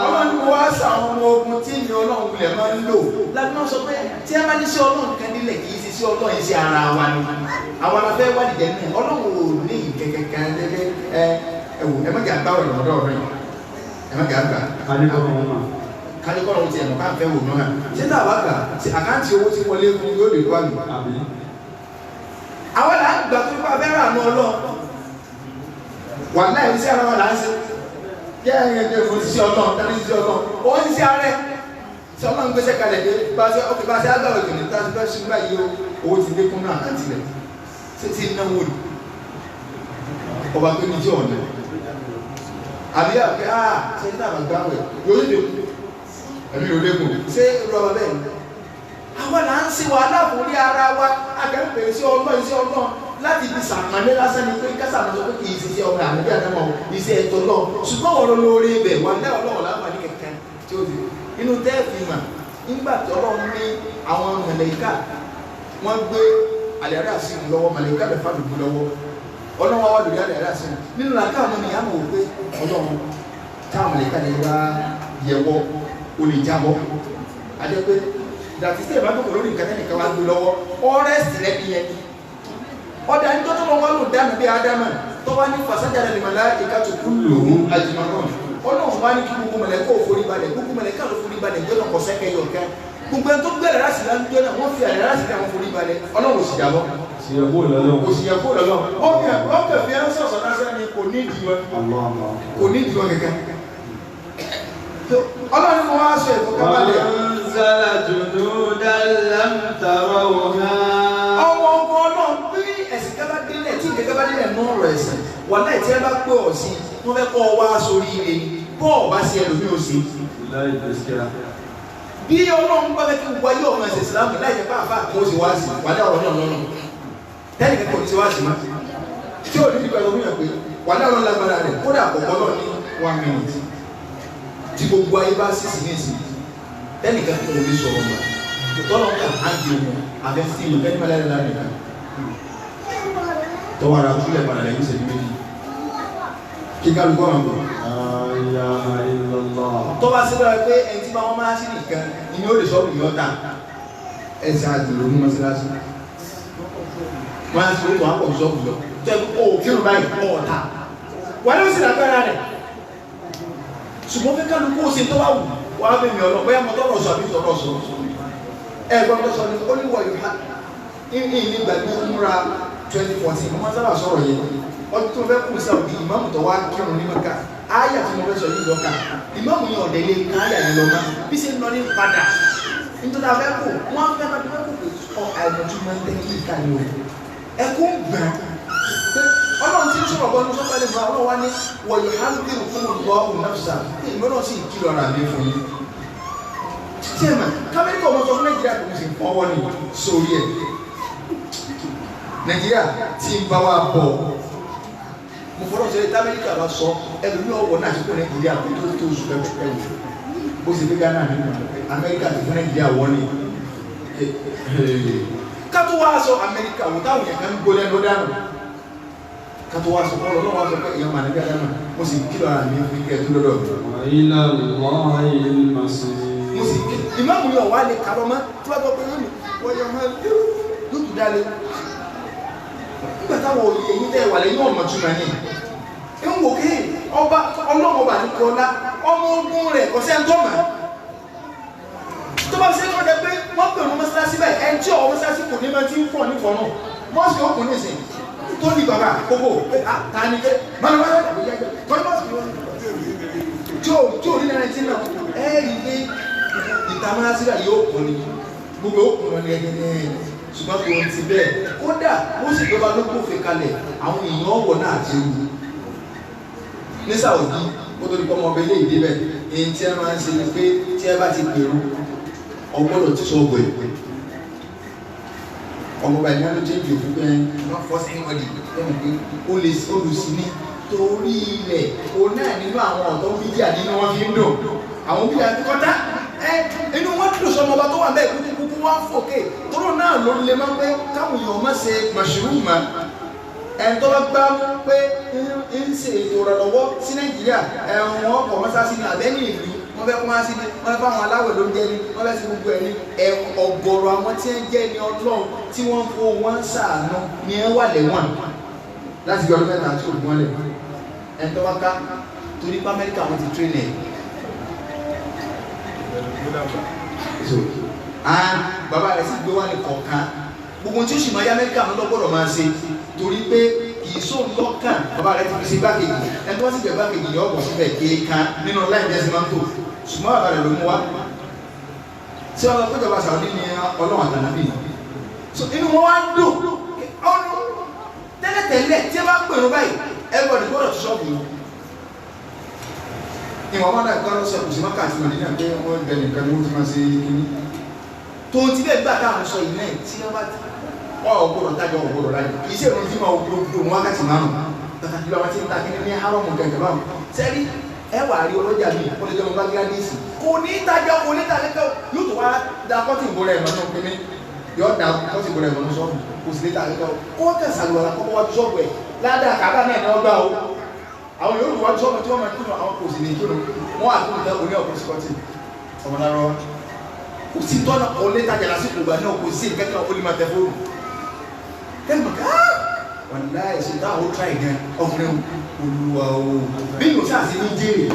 ọlọ́run kò wá sàwọn ọmọ ogun tí ìyẹn ọlọ́run wulẹ̀ máa ń lò láti máa sọ pé tí a bá ní sí ọlọ́run kan nílẹ̀ kì í ṣe sí ọlọ́run yìí sí ara wa ni àwọn afẹ́ wádìí jẹ́ nínú ọlọ́run ò ní ìkẹ́kẹ́kẹ́ lẹ́lẹ́ ẹ̀wò ẹ má jà gbá ọ̀rọ̀ lọ́dọ̀ ọ̀rọ̀ yìí ẹ má jà gbà. kánikọ́nà ti ẹ̀mọ́ ká fẹ́ wò náà ṣé tá a bá gbà àkáǹtì owó tí wọlé fún yóò lè wá mi. àwọn là ń gbà tó bá abẹ́rẹ́ àná ọlọ́run wà láì sí ara wa là ń ṣe yẹ́ ẹ̀yẹ́ fún sí ọlọ́run tàbí sí ọlọ́run ó ń sí ààrẹ tí ọlọ́run gbéṣẹ́ kalẹ̀ dé bá ṣe agbára òjò ní tàbí bá ṣe gbá yìí owó ti lékún náà àti rẹ̀ ṣe ti náwó rí ọba tó ní jẹ́ ọ̀nà àbí àpẹ́ ṣe ní tàbí gbáwẹ̀ yóò lè kú ẹ̀mí yóò lékún ṣé rọba bẹ́ẹ̀ ni àwọn là ń ṣe wàhálà fún orí ara wa akẹ́kọ̀ọ́ sí ọlọ́run láti fi sàmàlé lásán ni pé kásà lọ sọ pé kì í ṣe ọmọ àmì àdámọ̀ iṣẹ́ ẹ̀tọ́ lọ ṣùgbọ́n wọ́n lórí ibẹ̀ wà ní ọlọ́run láǹfààní kẹ̀kẹ́ tí ó di inú tẹ́ẹ̀fì mà nígbà tí ọlọ́run ní àwọn màláíkà wọ́n gbé àlẹ́rẹ́ àṣírí lọ́wọ́ màláíkà lè fàdùkú lọ́wọ́ ọlọ́run wá lórí àlẹ́rẹ́ àṣírí nínú làǹkà àwọn ènìyàn mọ̀ wípé ọlọ́run táwọn màláíkà lè wá yẹwọ́ olè jábọ́ adé pé dàtísẹ́ ìbátan lórí nǹkan tẹ́nìkan wá gbé lọ́wọ́ ọ́rẹ́sì rẹ̀ nìyẹn ọ̀dà ní tọ́tọ́ lọ́wọ́ ló dáná bí Ádámà tó wá ní fasajada lil malaikatu kulluhum ajma'un ọlọ́run wá ní kí gbogbo mọ̀lẹ́kọ́ òforí balẹ̀ gbogbo mọ̀lẹ́kọ́ òforí balẹ̀ gbọ́dọ̀ kọ̀ sẹ́kẹ̀ yọ̀ kẹ́ gbogbo ẹni tó gbẹ̀rẹ̀ láti lánàá náà wọ́n fi àlẹ́ láti náà wọ́n forí balẹ̀ ọlọ́run ò sì jábọ́ kò sì yẹ kó lọ́lọ́ ọkẹ́ fi ẹran sọ̀sọ̀ lásán ni kò ní ìdíwọ́ kẹ̀kẹ́ ọlọ́run mo wá sọ èkó kábàlẹ̀ وأنزل جنودا لم تروها. ọmọ ọgbọ́n ọlọ́run bí ẹ̀sìn kábà délẹ̀ tí ìgbẹ́ kábà délẹ̀ nù ọ̀rọ̀ ẹ̀sìn wà láì tí ẹ bá pé ọ̀ sí wọ́n fẹ́ kọ́ ọ wá sórí ire bọ́ọ̀ bá sí ẹlòmí ò sí. bí ọlọ́run bá fẹ́ kí gbogbo ayé ọmọ ẹ̀sìn ìsìlámù láì jẹ́ pé àfa kò sí wá sí wà láì ọ̀rọ̀ náà lọ́nà tẹ́lẹ̀ kẹ́kọ̀ọ́ ní sí wá sí má tí ò ní ti pẹ̀lú yàn pé wà láì ọ̀rọ̀ lágbára rẹ̀ kódà àkọ́kọ́ náà ní 1 minute tí gbogbo ayé bá sì sí ní ìsìn tẹ́lẹ̀ kẹ́kọ̀ọ́ ní sọ̀rọ̀ mọ́ tọ́lọ́ ká ángì wọn àfẹ́sí ìlú kẹ́ni mẹ́lẹ́ lára nìkan tọ́wọ́ ara túlẹ̀ padà lẹ́yìn ìṣẹ́jú méjì kí kálukọ́ wọn bọ̀. tọ́wọ́ síbẹ̀ pé ẹni tí wọ́n máa sí nìkan ìní ó lè sọ́ọ̀bù yọ̀ ta ẹ̀sìn àdìrò ní mọ́sálásí wọ́n á sì lóòótọ́ àpọ̀ sọ́ọ̀bù lọ tẹ́ ó kírun báyìí ọ̀ọ́ta wọ́n ló sì lágbára rẹ̀ ṣùgbọ́n fẹ́ kálukú ó ṣe tó wà wù wọ́n á bẹ̀rẹ̀ ọ̀nà bóyá mọ́tọ́rọ̀ sọ àbí tọ́rọ̀ sọ ẹ̀gbọ́n tó sọ ní oníwọ̀ yóò ha ní gbàgbé múra 2014 mo máa sábà sọ̀rọ̀ yẹn ọdún tó fẹ́ kù sáwọ́dì ìmáàmù tó wá kírun ní Mẹ́kà áyà tí mo fẹ́ sọ yìí lọ́kà ìmáàmù yẹn ọ̀dẹ̀ lé ká áyà yẹn lọ́mọ bí ṣe ń lọ ní padà nítorí afẹ́ kù wọ́n fẹ́ máa dúpẹ́ kù pé ọ àìmọ̀tún máa ń tẹ́ kí ìka ni o ẹkún gbà ọlọ́run tí ń sọ̀rọ̀ bọ́ ní sọ́kàlẹ̀ fún àwọn wa ní wọ̀nyí hàndìrì fún olùwọ́ ọ̀hún náà ìmọ̀ náà sì ń kìlọ̀ ara mi fún yín tí ẹ mà kámẹ́ríkà ọmọ sọ fún Nàìjíríà kò sì fọwọ́ ní sórí ẹ̀ Nàìjíríà tí ń bá wa bọ̀ mo fọlọ́ sọ ẹ̀ Amẹ́ríkà bá sọ ẹ̀rù ní ọwọ́ náà ti kó Nàìjíríà kó tó tó oṣù ẹ̀wù bó ṣe fi Ghana nínú Amẹ́ríkà ti fún Nàìjíríà wọ́n ni ká tó wá sọ Amẹ́ríkà wò táwọn yẹn kan ń gbólẹ́ ló dànù ká tó wá sọ fọlọ́ lọ́wọ́ sọ pé èèyàn mà níbi àdámà mo sì kìlọ̀ ara mi fún ike tó lọ́dọ̀ وإلى الله المصير. mo sì kí ìmáàmù yẹn wà lè kàlọ́ mọ́ tí wọ́n gbọ́ pé yóò ní wọ́n yọ máa yóò tún dálé nígbà táwọn èyí tẹ́ wà lẹ́yìn ọ̀nà túmọ̀ ní ń wò ké ọba ọlọ́mọba ní kọlá ọmọ ogun rẹ̀ kọ́sẹ́ ń tọ́ mọ́ tó bá ṣe kọ́ jẹ́ pé wọ́n pè wọ́n mọ́sálásí báyìí ẹni tí ọ̀wọ́ mọ́sálásí kò ní máa ti ń fọ̀ ní fọ̀ náà mọ́sí ó kún ní ìsìn tó ní bàbá kókó ta ni pé mọ́nàmọ́sá tí ò ní náà ti náà ẹ́ẹ̀rí pé ìtàmásíra yóò kún ní gbogbo òkun lọ ní ẹgbẹ́ ṣùgbọ́n kò ti bẹ́ẹ̀ kódà ó sì gbọ́ba ló kófin kalẹ̀ àwọn èèyàn ọ̀wọ̀ náà ti wù ní Saudi kó tó di pọ́ ọmọ ọbẹ̀ lé ìdí bẹ́ẹ̀ èyí tí ẹ máa ń ṣe ni pé tí ẹ bá ti pèrú ọgbọ́dọ̀ ti sọ ọgbọ̀ ìpè ọmọ báyìí wọn ló jẹ́ ìdí òfin bẹ́ẹ̀ not force anybody lẹ́nu pé olùsí ní torí ilẹ̀ òun náà nínú àwọn ọ̀dọ́ bídíà nínú wọn fi ń dùn àwọn bídíà ti kọ́tà inú wọn dùn sọmọ ọba tó wà bẹ́ẹ̀ kúkú wọn fòkè tóró náà ló lè máa ń pẹ́ káwọn èèyàn má ṣe màṣírù mà ẹ̀ńtọ́ bá gbá pé ń ṣe ètò ìrànlọ́wọ́ sí Nàìjíríà ẹ̀wọ̀n ọkọ̀ mọ́sáàsì ní abẹ́ní ìlú wọ́n fẹ́ kó máa sí ní wọ́n fẹ́ fáwọn aláwẹ̀ ló ń jẹ́ ní wọ́n fẹ́ sí gbogbo ẹ̀ ní ọ̀gọ̀rọ̀ àwọn tí ń jẹ́ ní Ọlọ́run tí wọ́n ń kó wọn ṣàánú ní ẹ̀ wà lẹ́wọ̀n láti bí ọdún mẹ́ta àti ògùn ọ̀lẹ̀ ẹ̀ńtọ́ bá ká torí pé Amẹ́ríkà wọn ti tírẹ̀ nẹ̀ bàbá rẹ̀ sì gbé wá ní kọ̀ọ̀kan gbogbo tí ó sì máa yá Amẹ́ríkà ló lọ́gbọ́dọ̀ máa ṣe torí pé kì í sóun lọ́kàn bàbá rẹ̀ ti fi ṣe gbákejì ẹni tó wá sí ìgbẹ́ gbákejì yọ ọ̀pọ̀ síbẹ̀ kéèkan nínú láì jẹ́sí máa ń tò ṣùgbọ́n bàbá rẹ̀ ló mú wá tí wọ́n lọ pé ìjọba Saudi ní Ọlọ́run àtàlàbí inú wọn wá ń dùn tẹ́lẹ̀tẹ́lẹ̀ tí ẹ bá pèrò báyìí everybody gbọ́dọ̀ tó ṣọ́ọ̀bù yìí ìwọ̀n wọn náà gbọ́dọ̀ sọ kùsùn mọ́kà àti mọ̀lẹ́nà pé wọ́n bẹ̀ nìkan ni wọ́n ti máa ṣe kíní tó ti bẹ́ẹ̀ gbà káwọn sọ yìí náà tí wọ́n bá ti wọ́n ọ̀gbọ́dọ̀ tájọ́ ọ̀gbọ́dọ̀ láyé kì í ṣe ìròyìn tí wọ́n gbogbo wákàtí márùn-ún tàbí lọ́wọ́ tí ń ta kíní ní hárọ̀mù gẹ̀gẹ̀ báwọn sẹ́rí ẹ wà rí ọlọ́jà mi ó lè jẹ́ ọmọ Bangladeshi kò ní tájọ́ kò ní tájọ́ yóò tó wá da kọ́tì ìbò rẹ̀ mọ́nú pínpín yóò da kọ́tì ìbò rẹ̀ mọ́nú sọ́ọ̀bù kò sì ní tájọ́ ó kẹsàn-án lọ́la kọ́kọ́ wájú sọ́ọ̀bù ẹ̀ ládàá kàbá náà ní ọgbà o àwọn yóò wájú sọ́ọ̀bù tí wọ́n máa kírun àwọn kò sì ní kírun wọ́n àtúntò oní ọ̀pọ̀ síkọ́tì ọmọ náà rọ kò sí tọ́nà ọ̀lẹ́tajà lásìkò ìgbà náà kò sí ìkẹ́kẹ́ ọ̀pọ̀ lima tẹ fóònù kẹ́lùmọ̀ ká wọ́n láì ṣe táwọn tíra ìgẹ́ ọkùnrin olúwa o bí yóò sáà sí ní jèrè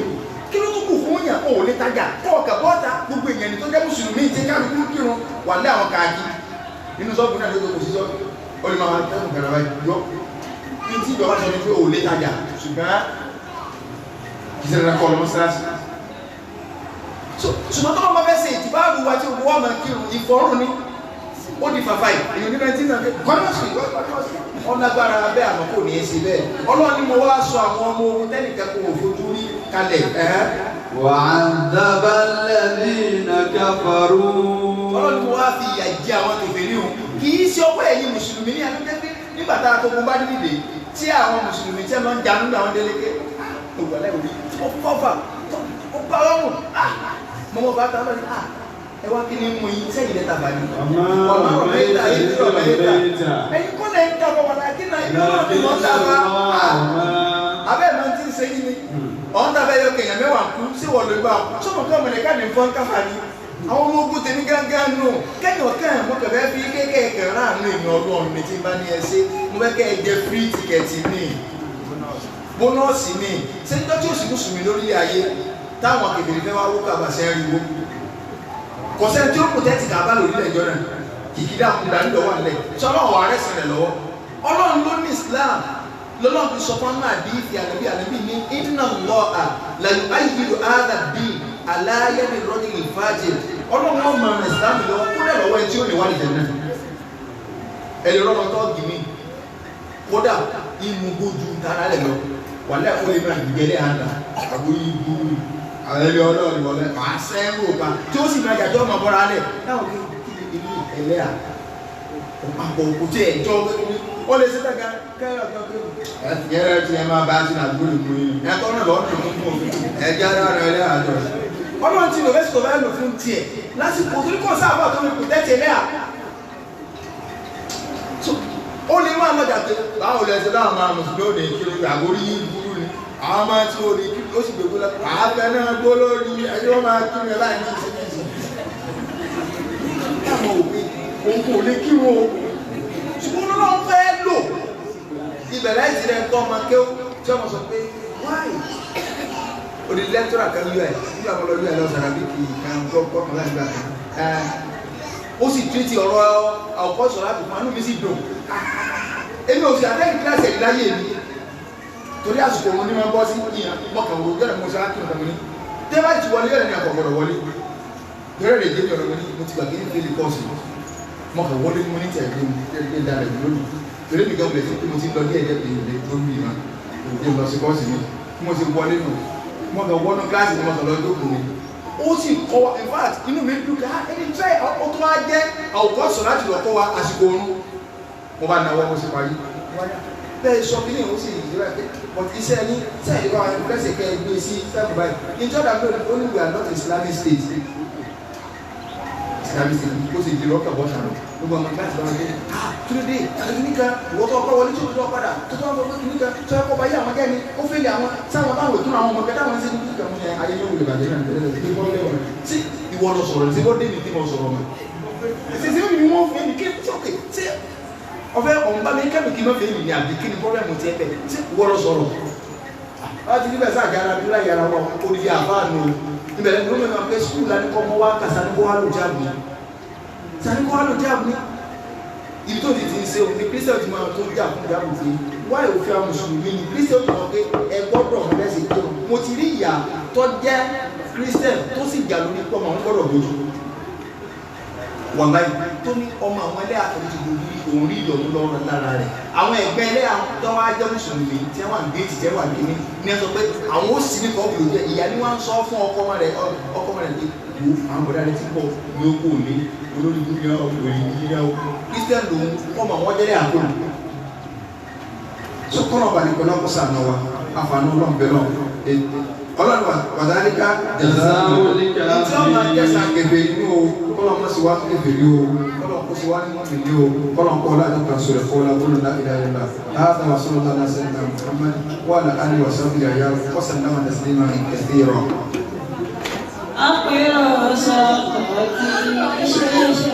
kí ló tó kù fún yàn ọ̀lẹ́tajà kọ́ọ̀kà bọ́ọ̀ta gbogbo èèyàn tó jẹ́ mùsùlùmí tí kálukú kírun wà lé àwọn káàkiri nínú sọ́ọ̀bù náà lójó kò sí sọ́ọ̀bù ó lè máa tẹ́kùn kẹrẹ wáyé yọ ní tí ìjọba sọ ní pé ọ̀lẹ́tajà ṣùgbọ́n ìṣẹ̀lẹ̀ kọ́ ọlọ́mọ síláṣí ṣùgbọ́n tó wọ́n bá fẹ́ ṣe ìtìbáàrù wa tí ó wọ́n máa kírun ìfọ̀rún ní ó di fàfà èèyàn ní 1990 gọ́nọ́sì ọlágbára abẹ́ àmọ́ kò ní í sí bẹ́ẹ̀ Ọlọ́run ni mo wá sọ àwọn ọmọ ogun tẹ́nìkan kò fojú rí kalẹ̀ وعذب الذين كفروا Ọlọ́run ni mo wá fi ìyà jẹ àwọn kèfèrí o kì í ṣe ọwọ́ ẹ̀yin mùsùlùmí ní àdúgbò nígbà tá a tó kó bá dìde tí àwọn mùsùlùmí tí ẹ máa ń jà nígbà àwọn délékè òwúrọ̀ òbí ó kọ́fà ó bá ọrùn mọ́mọ́ bá tán lọ́dí ẹ wá kí ni mú yí sẹ́yìn lẹ́ta bá ní ọmọ ọ̀rẹ́ta ìlú ọ̀rẹ́ta ẹ̀yìn kọ́ lẹ́yìn tó ọmọ wọ̀nà kí náà ìlú ọ̀rẹ́ ìwọ̀n dábà abẹ́ ẹ̀mọ́ tí ń sẹ́yìn ni ọ̀hún tàbẹ́ yọ kẹ̀yàn mẹ́wàá kú sí wọ̀ ló gbà sọ́mọ̀ tó ọmọdé ká ní fọ́n káfà ní àwọn ọmọ ogun tèmi gángan nù kẹ́yìn ọ̀kẹ́ mọ́ kẹ̀fẹ́ fi kékèké ráàánú èèyàn Ọlọ́run ní tí bá ní ẹ ṣe mo fẹ́ kẹ́ ẹ jẹ free ticket ní bónọ́ọ̀sì ní sẹ́ńtọ́ tí ó sì mùsùlùmí lórílẹ̀ ayé táwọn akèbèrè fẹ́ wá wó kàbà sẹ́rin wo kọ̀sẹ́ tí ó kò tẹ́tì kàbá lórílẹ̀ ìjọ náà kìkìdá kúdà nílò wà nílẹ̀ tí Ọlọ́run wà rẹ̀sìn rẹ̀ lọ́wọ́ Ọlọ́run ló ní Islam lọ́lọ́run fi sọ fún náà bí ìfì àlẹ́bí ní inna Allaha la yu'ayyidu hadha ad-din ala yadi rajulin fajir Ọlọ́run wọn máa rẹ̀ Islam lọ́wọ́ kúrẹ́ lọ́wọ́ ẹ tí ó lè wá nìjẹ̀ náà ẹ̀lẹ́ rọ́lọ́ tó gìmí kódà inú gbójú tara lẹ̀ lọ wà lẹ́kọ̀ọ́ lè máa gbẹ̀lẹ́ àndà àgbo ìgbó àrẹ́lẹ́ Ọlọ́run wọlé máa sẹ́rù ọba tí ó sì máa jàjọ́ ọmọ bọ́ra lẹ̀ láwọn kí ilé ẹlẹ́à àpò òkúté ẹ̀jọ́ ó lè ṣe tẹ́gà kẹ́rẹ́ tí ẹ máa bá sí àdúgbò ìgbò yìí ẹ̀tọ́ náà lọ́ọ́ tó fún òfin ẹ̀jẹ̀ ara rẹ̀ ẹlẹ́ àjọ Ọlọ́run ti lò fẹ́sì tó fẹ́ lò fún tiẹ̀ lásìkò tó ní kọ́ sáàbà tó ní kò tẹ́tẹ̀ lẹ́à ó lè máa mọ̀ jàpé báwo lẹ ṣe láwọn máa mùsùlùmí ò ní kiri àgórí burú ni àwọn máa tí ó rí kí ó sì gbogbo lọ ààbẹ̀ náà gbó lórí ẹjọ́ máa kí ní láì ní ìsinmi láwọn òpin òun kò lè kí wọn ṣùgbọ́n lọ́wọ́ fẹ́ lò ìbẹ̀rẹ̀ ìsìnlẹ̀ nǹkan ọmọ kéw tí ọmọ sọ pé wáì òdì lẹ́tọ́rà kan ui nígbà mọ́ lọ ui lọ sàràbí kì í kan gbọ́kàn láti gbà kan ó sì tírítì ọ̀rọ̀ àwòkọ́sọ̀ láti fún anú mi sì dùn èmi ò sì àtẹ́yìn kíláàsì ẹ̀rí láyé mi torí àsìkò òun ní wọ́n bọ́ sí ìyàn mọ́kàn òun yọ́nà mo sára kí n tàbí ní tẹ́bá ti wọlé yọ́nà ní àkọ́kọ́rọ̀ wọlé yọ́nà lè jẹ́ ọ̀rọ̀ mo ti gbàgbé ní fèlè kọ́ọ̀sì mọ́kàn wọlé ní mo ní tẹ̀lé ní dára lónìí torí mi gan lẹ́sìn pé mo ti lọ díẹ̀ díẹ̀ pé tó ń bì má òun lọ sí kọ́ọ̀sì mi mo ti wọlé nù mọ́kàn wọnú kíláàsì ni mọ́kàn lọ jókòó mi ó sì kọ́ in fact inú mi dùn ká ẹni tẹ́ ọ tó wá jẹ́ àwòkọ́sọ̀ láti lọ kọ́ wa àsìkò oorun mo bá náwó mo sì parí bẹ́ẹ̀ sọ kí ni ó sì yíra pé but iṣẹ́ ní sẹ́yìn ìbá wọn lẹ́sẹ̀ kẹ́ gbé sí sẹ́yìn báyìí ìjọba pé ó ní we are not Islamic state Islamic state ó sì di rọ́ọ̀kà bọ́ sàrò gbogbo àwọn ìgbà tí wọ́n gbé kí ló dé àtúntò ìwọ tó ọkọ wọlé tí o tó padà tó tó ọkọ kí nìkan tó ẹkọ báyìí àwọn kẹ́ni ó fẹ́ lé àwọn sáwọn táwọn ètò àwọn ọmọ kẹta wọn sí ní kíkà wọn yẹn ayé yóò wulẹ̀ bàjẹ́ náà tẹ́lẹ̀ tí wọ́n lé wọn tí ìwọ lọ sọ̀rọ̀ tí wọ́n dé ní tí wọ́n sọ̀rọ̀ mọ́ ṣe mi wọ́n fẹ́ mi kí ṣe ọfẹ ọmọba mi kẹ́mi kí n má fẹ́ mi ní àbí kí ni pọ́blẹ́mù tiẹ̀ bẹ̀ ṣe ìwọ lọ sọ̀rọ̀ láti níbẹ̀ sáà jára bí láyé ara wọn kò ní àbáànù ìbẹ̀rẹ̀ ní omi máa pẹ́ sukùl láti kọ́ ọmọ wa kà sanukọ́ wa ló jáàbù sanukọ́ wa ló jáàbù ní ibi tó ti ń ṣe òun ní kírísítẹ̀ tí máa tó jáàbù jáàbù fún wáyé òfin àwọn mùsùlùmí ní kírísítẹ̀ tó máa pé ẹ gbọ́dọ̀ ọmọ lẹ́sìn tó mo ti rí ìyá tó jẹ́ kírísítẹ̀ tó sì jà lórí pọ́ máa ń gbọ́dọ̀ bójú wọ̀nláì tó ní ọmọ àwọn ẹlẹ́yà tó ti gbogbo òun rí ìyọ̀nù lọ́rọ̀ lára rẹ̀ àwọn ẹgbẹ́ ẹlẹ́yà tó wá jẹ́ mùsùlùmí tí wọ́n gbé ti jẹ́ wà kíní ní ẹ sọ pé àwọn ó sì ní kọ́ọ̀bù ló jẹ́ ìyá ni wọ́n ń sọ fún ọkọ rẹ̀ pé wo àwọn bọ̀dá rẹ̀ ti pọ̀ ní oko òní olórí gbígbá ọkùnrin yíyá o Christian lòun ọmọ àwọn jẹ́lẹ̀ àkókò so kọ́nà balùwẹ̀ náà kó sànù wa àfààní ọlọ́ọ̀bẹ náà ọlọ́ọ̀bà wàdálíkà Jazalika tí wọ́n máa jẹ́ sàkébé inú o kọ́nà mọ́ sí wá kébé ní o kọ́nà kó sí wá ní mọ́tò ní o kọ́nà kọ́ ọlá ẹ̀ka sọ̀rọ̀ kọ́ ọlá gbọ́dọ̀ lá ilẹ̀ ayẹlá láàtà wà sọ́nà lánàá sẹ́yìn náà Muhammad wà ní alẹ́ wà sábìlì àyà wọ́sàn náà wà lẹ́sìn náà kẹsì rọ̀. أقرأ سقطي شيشتي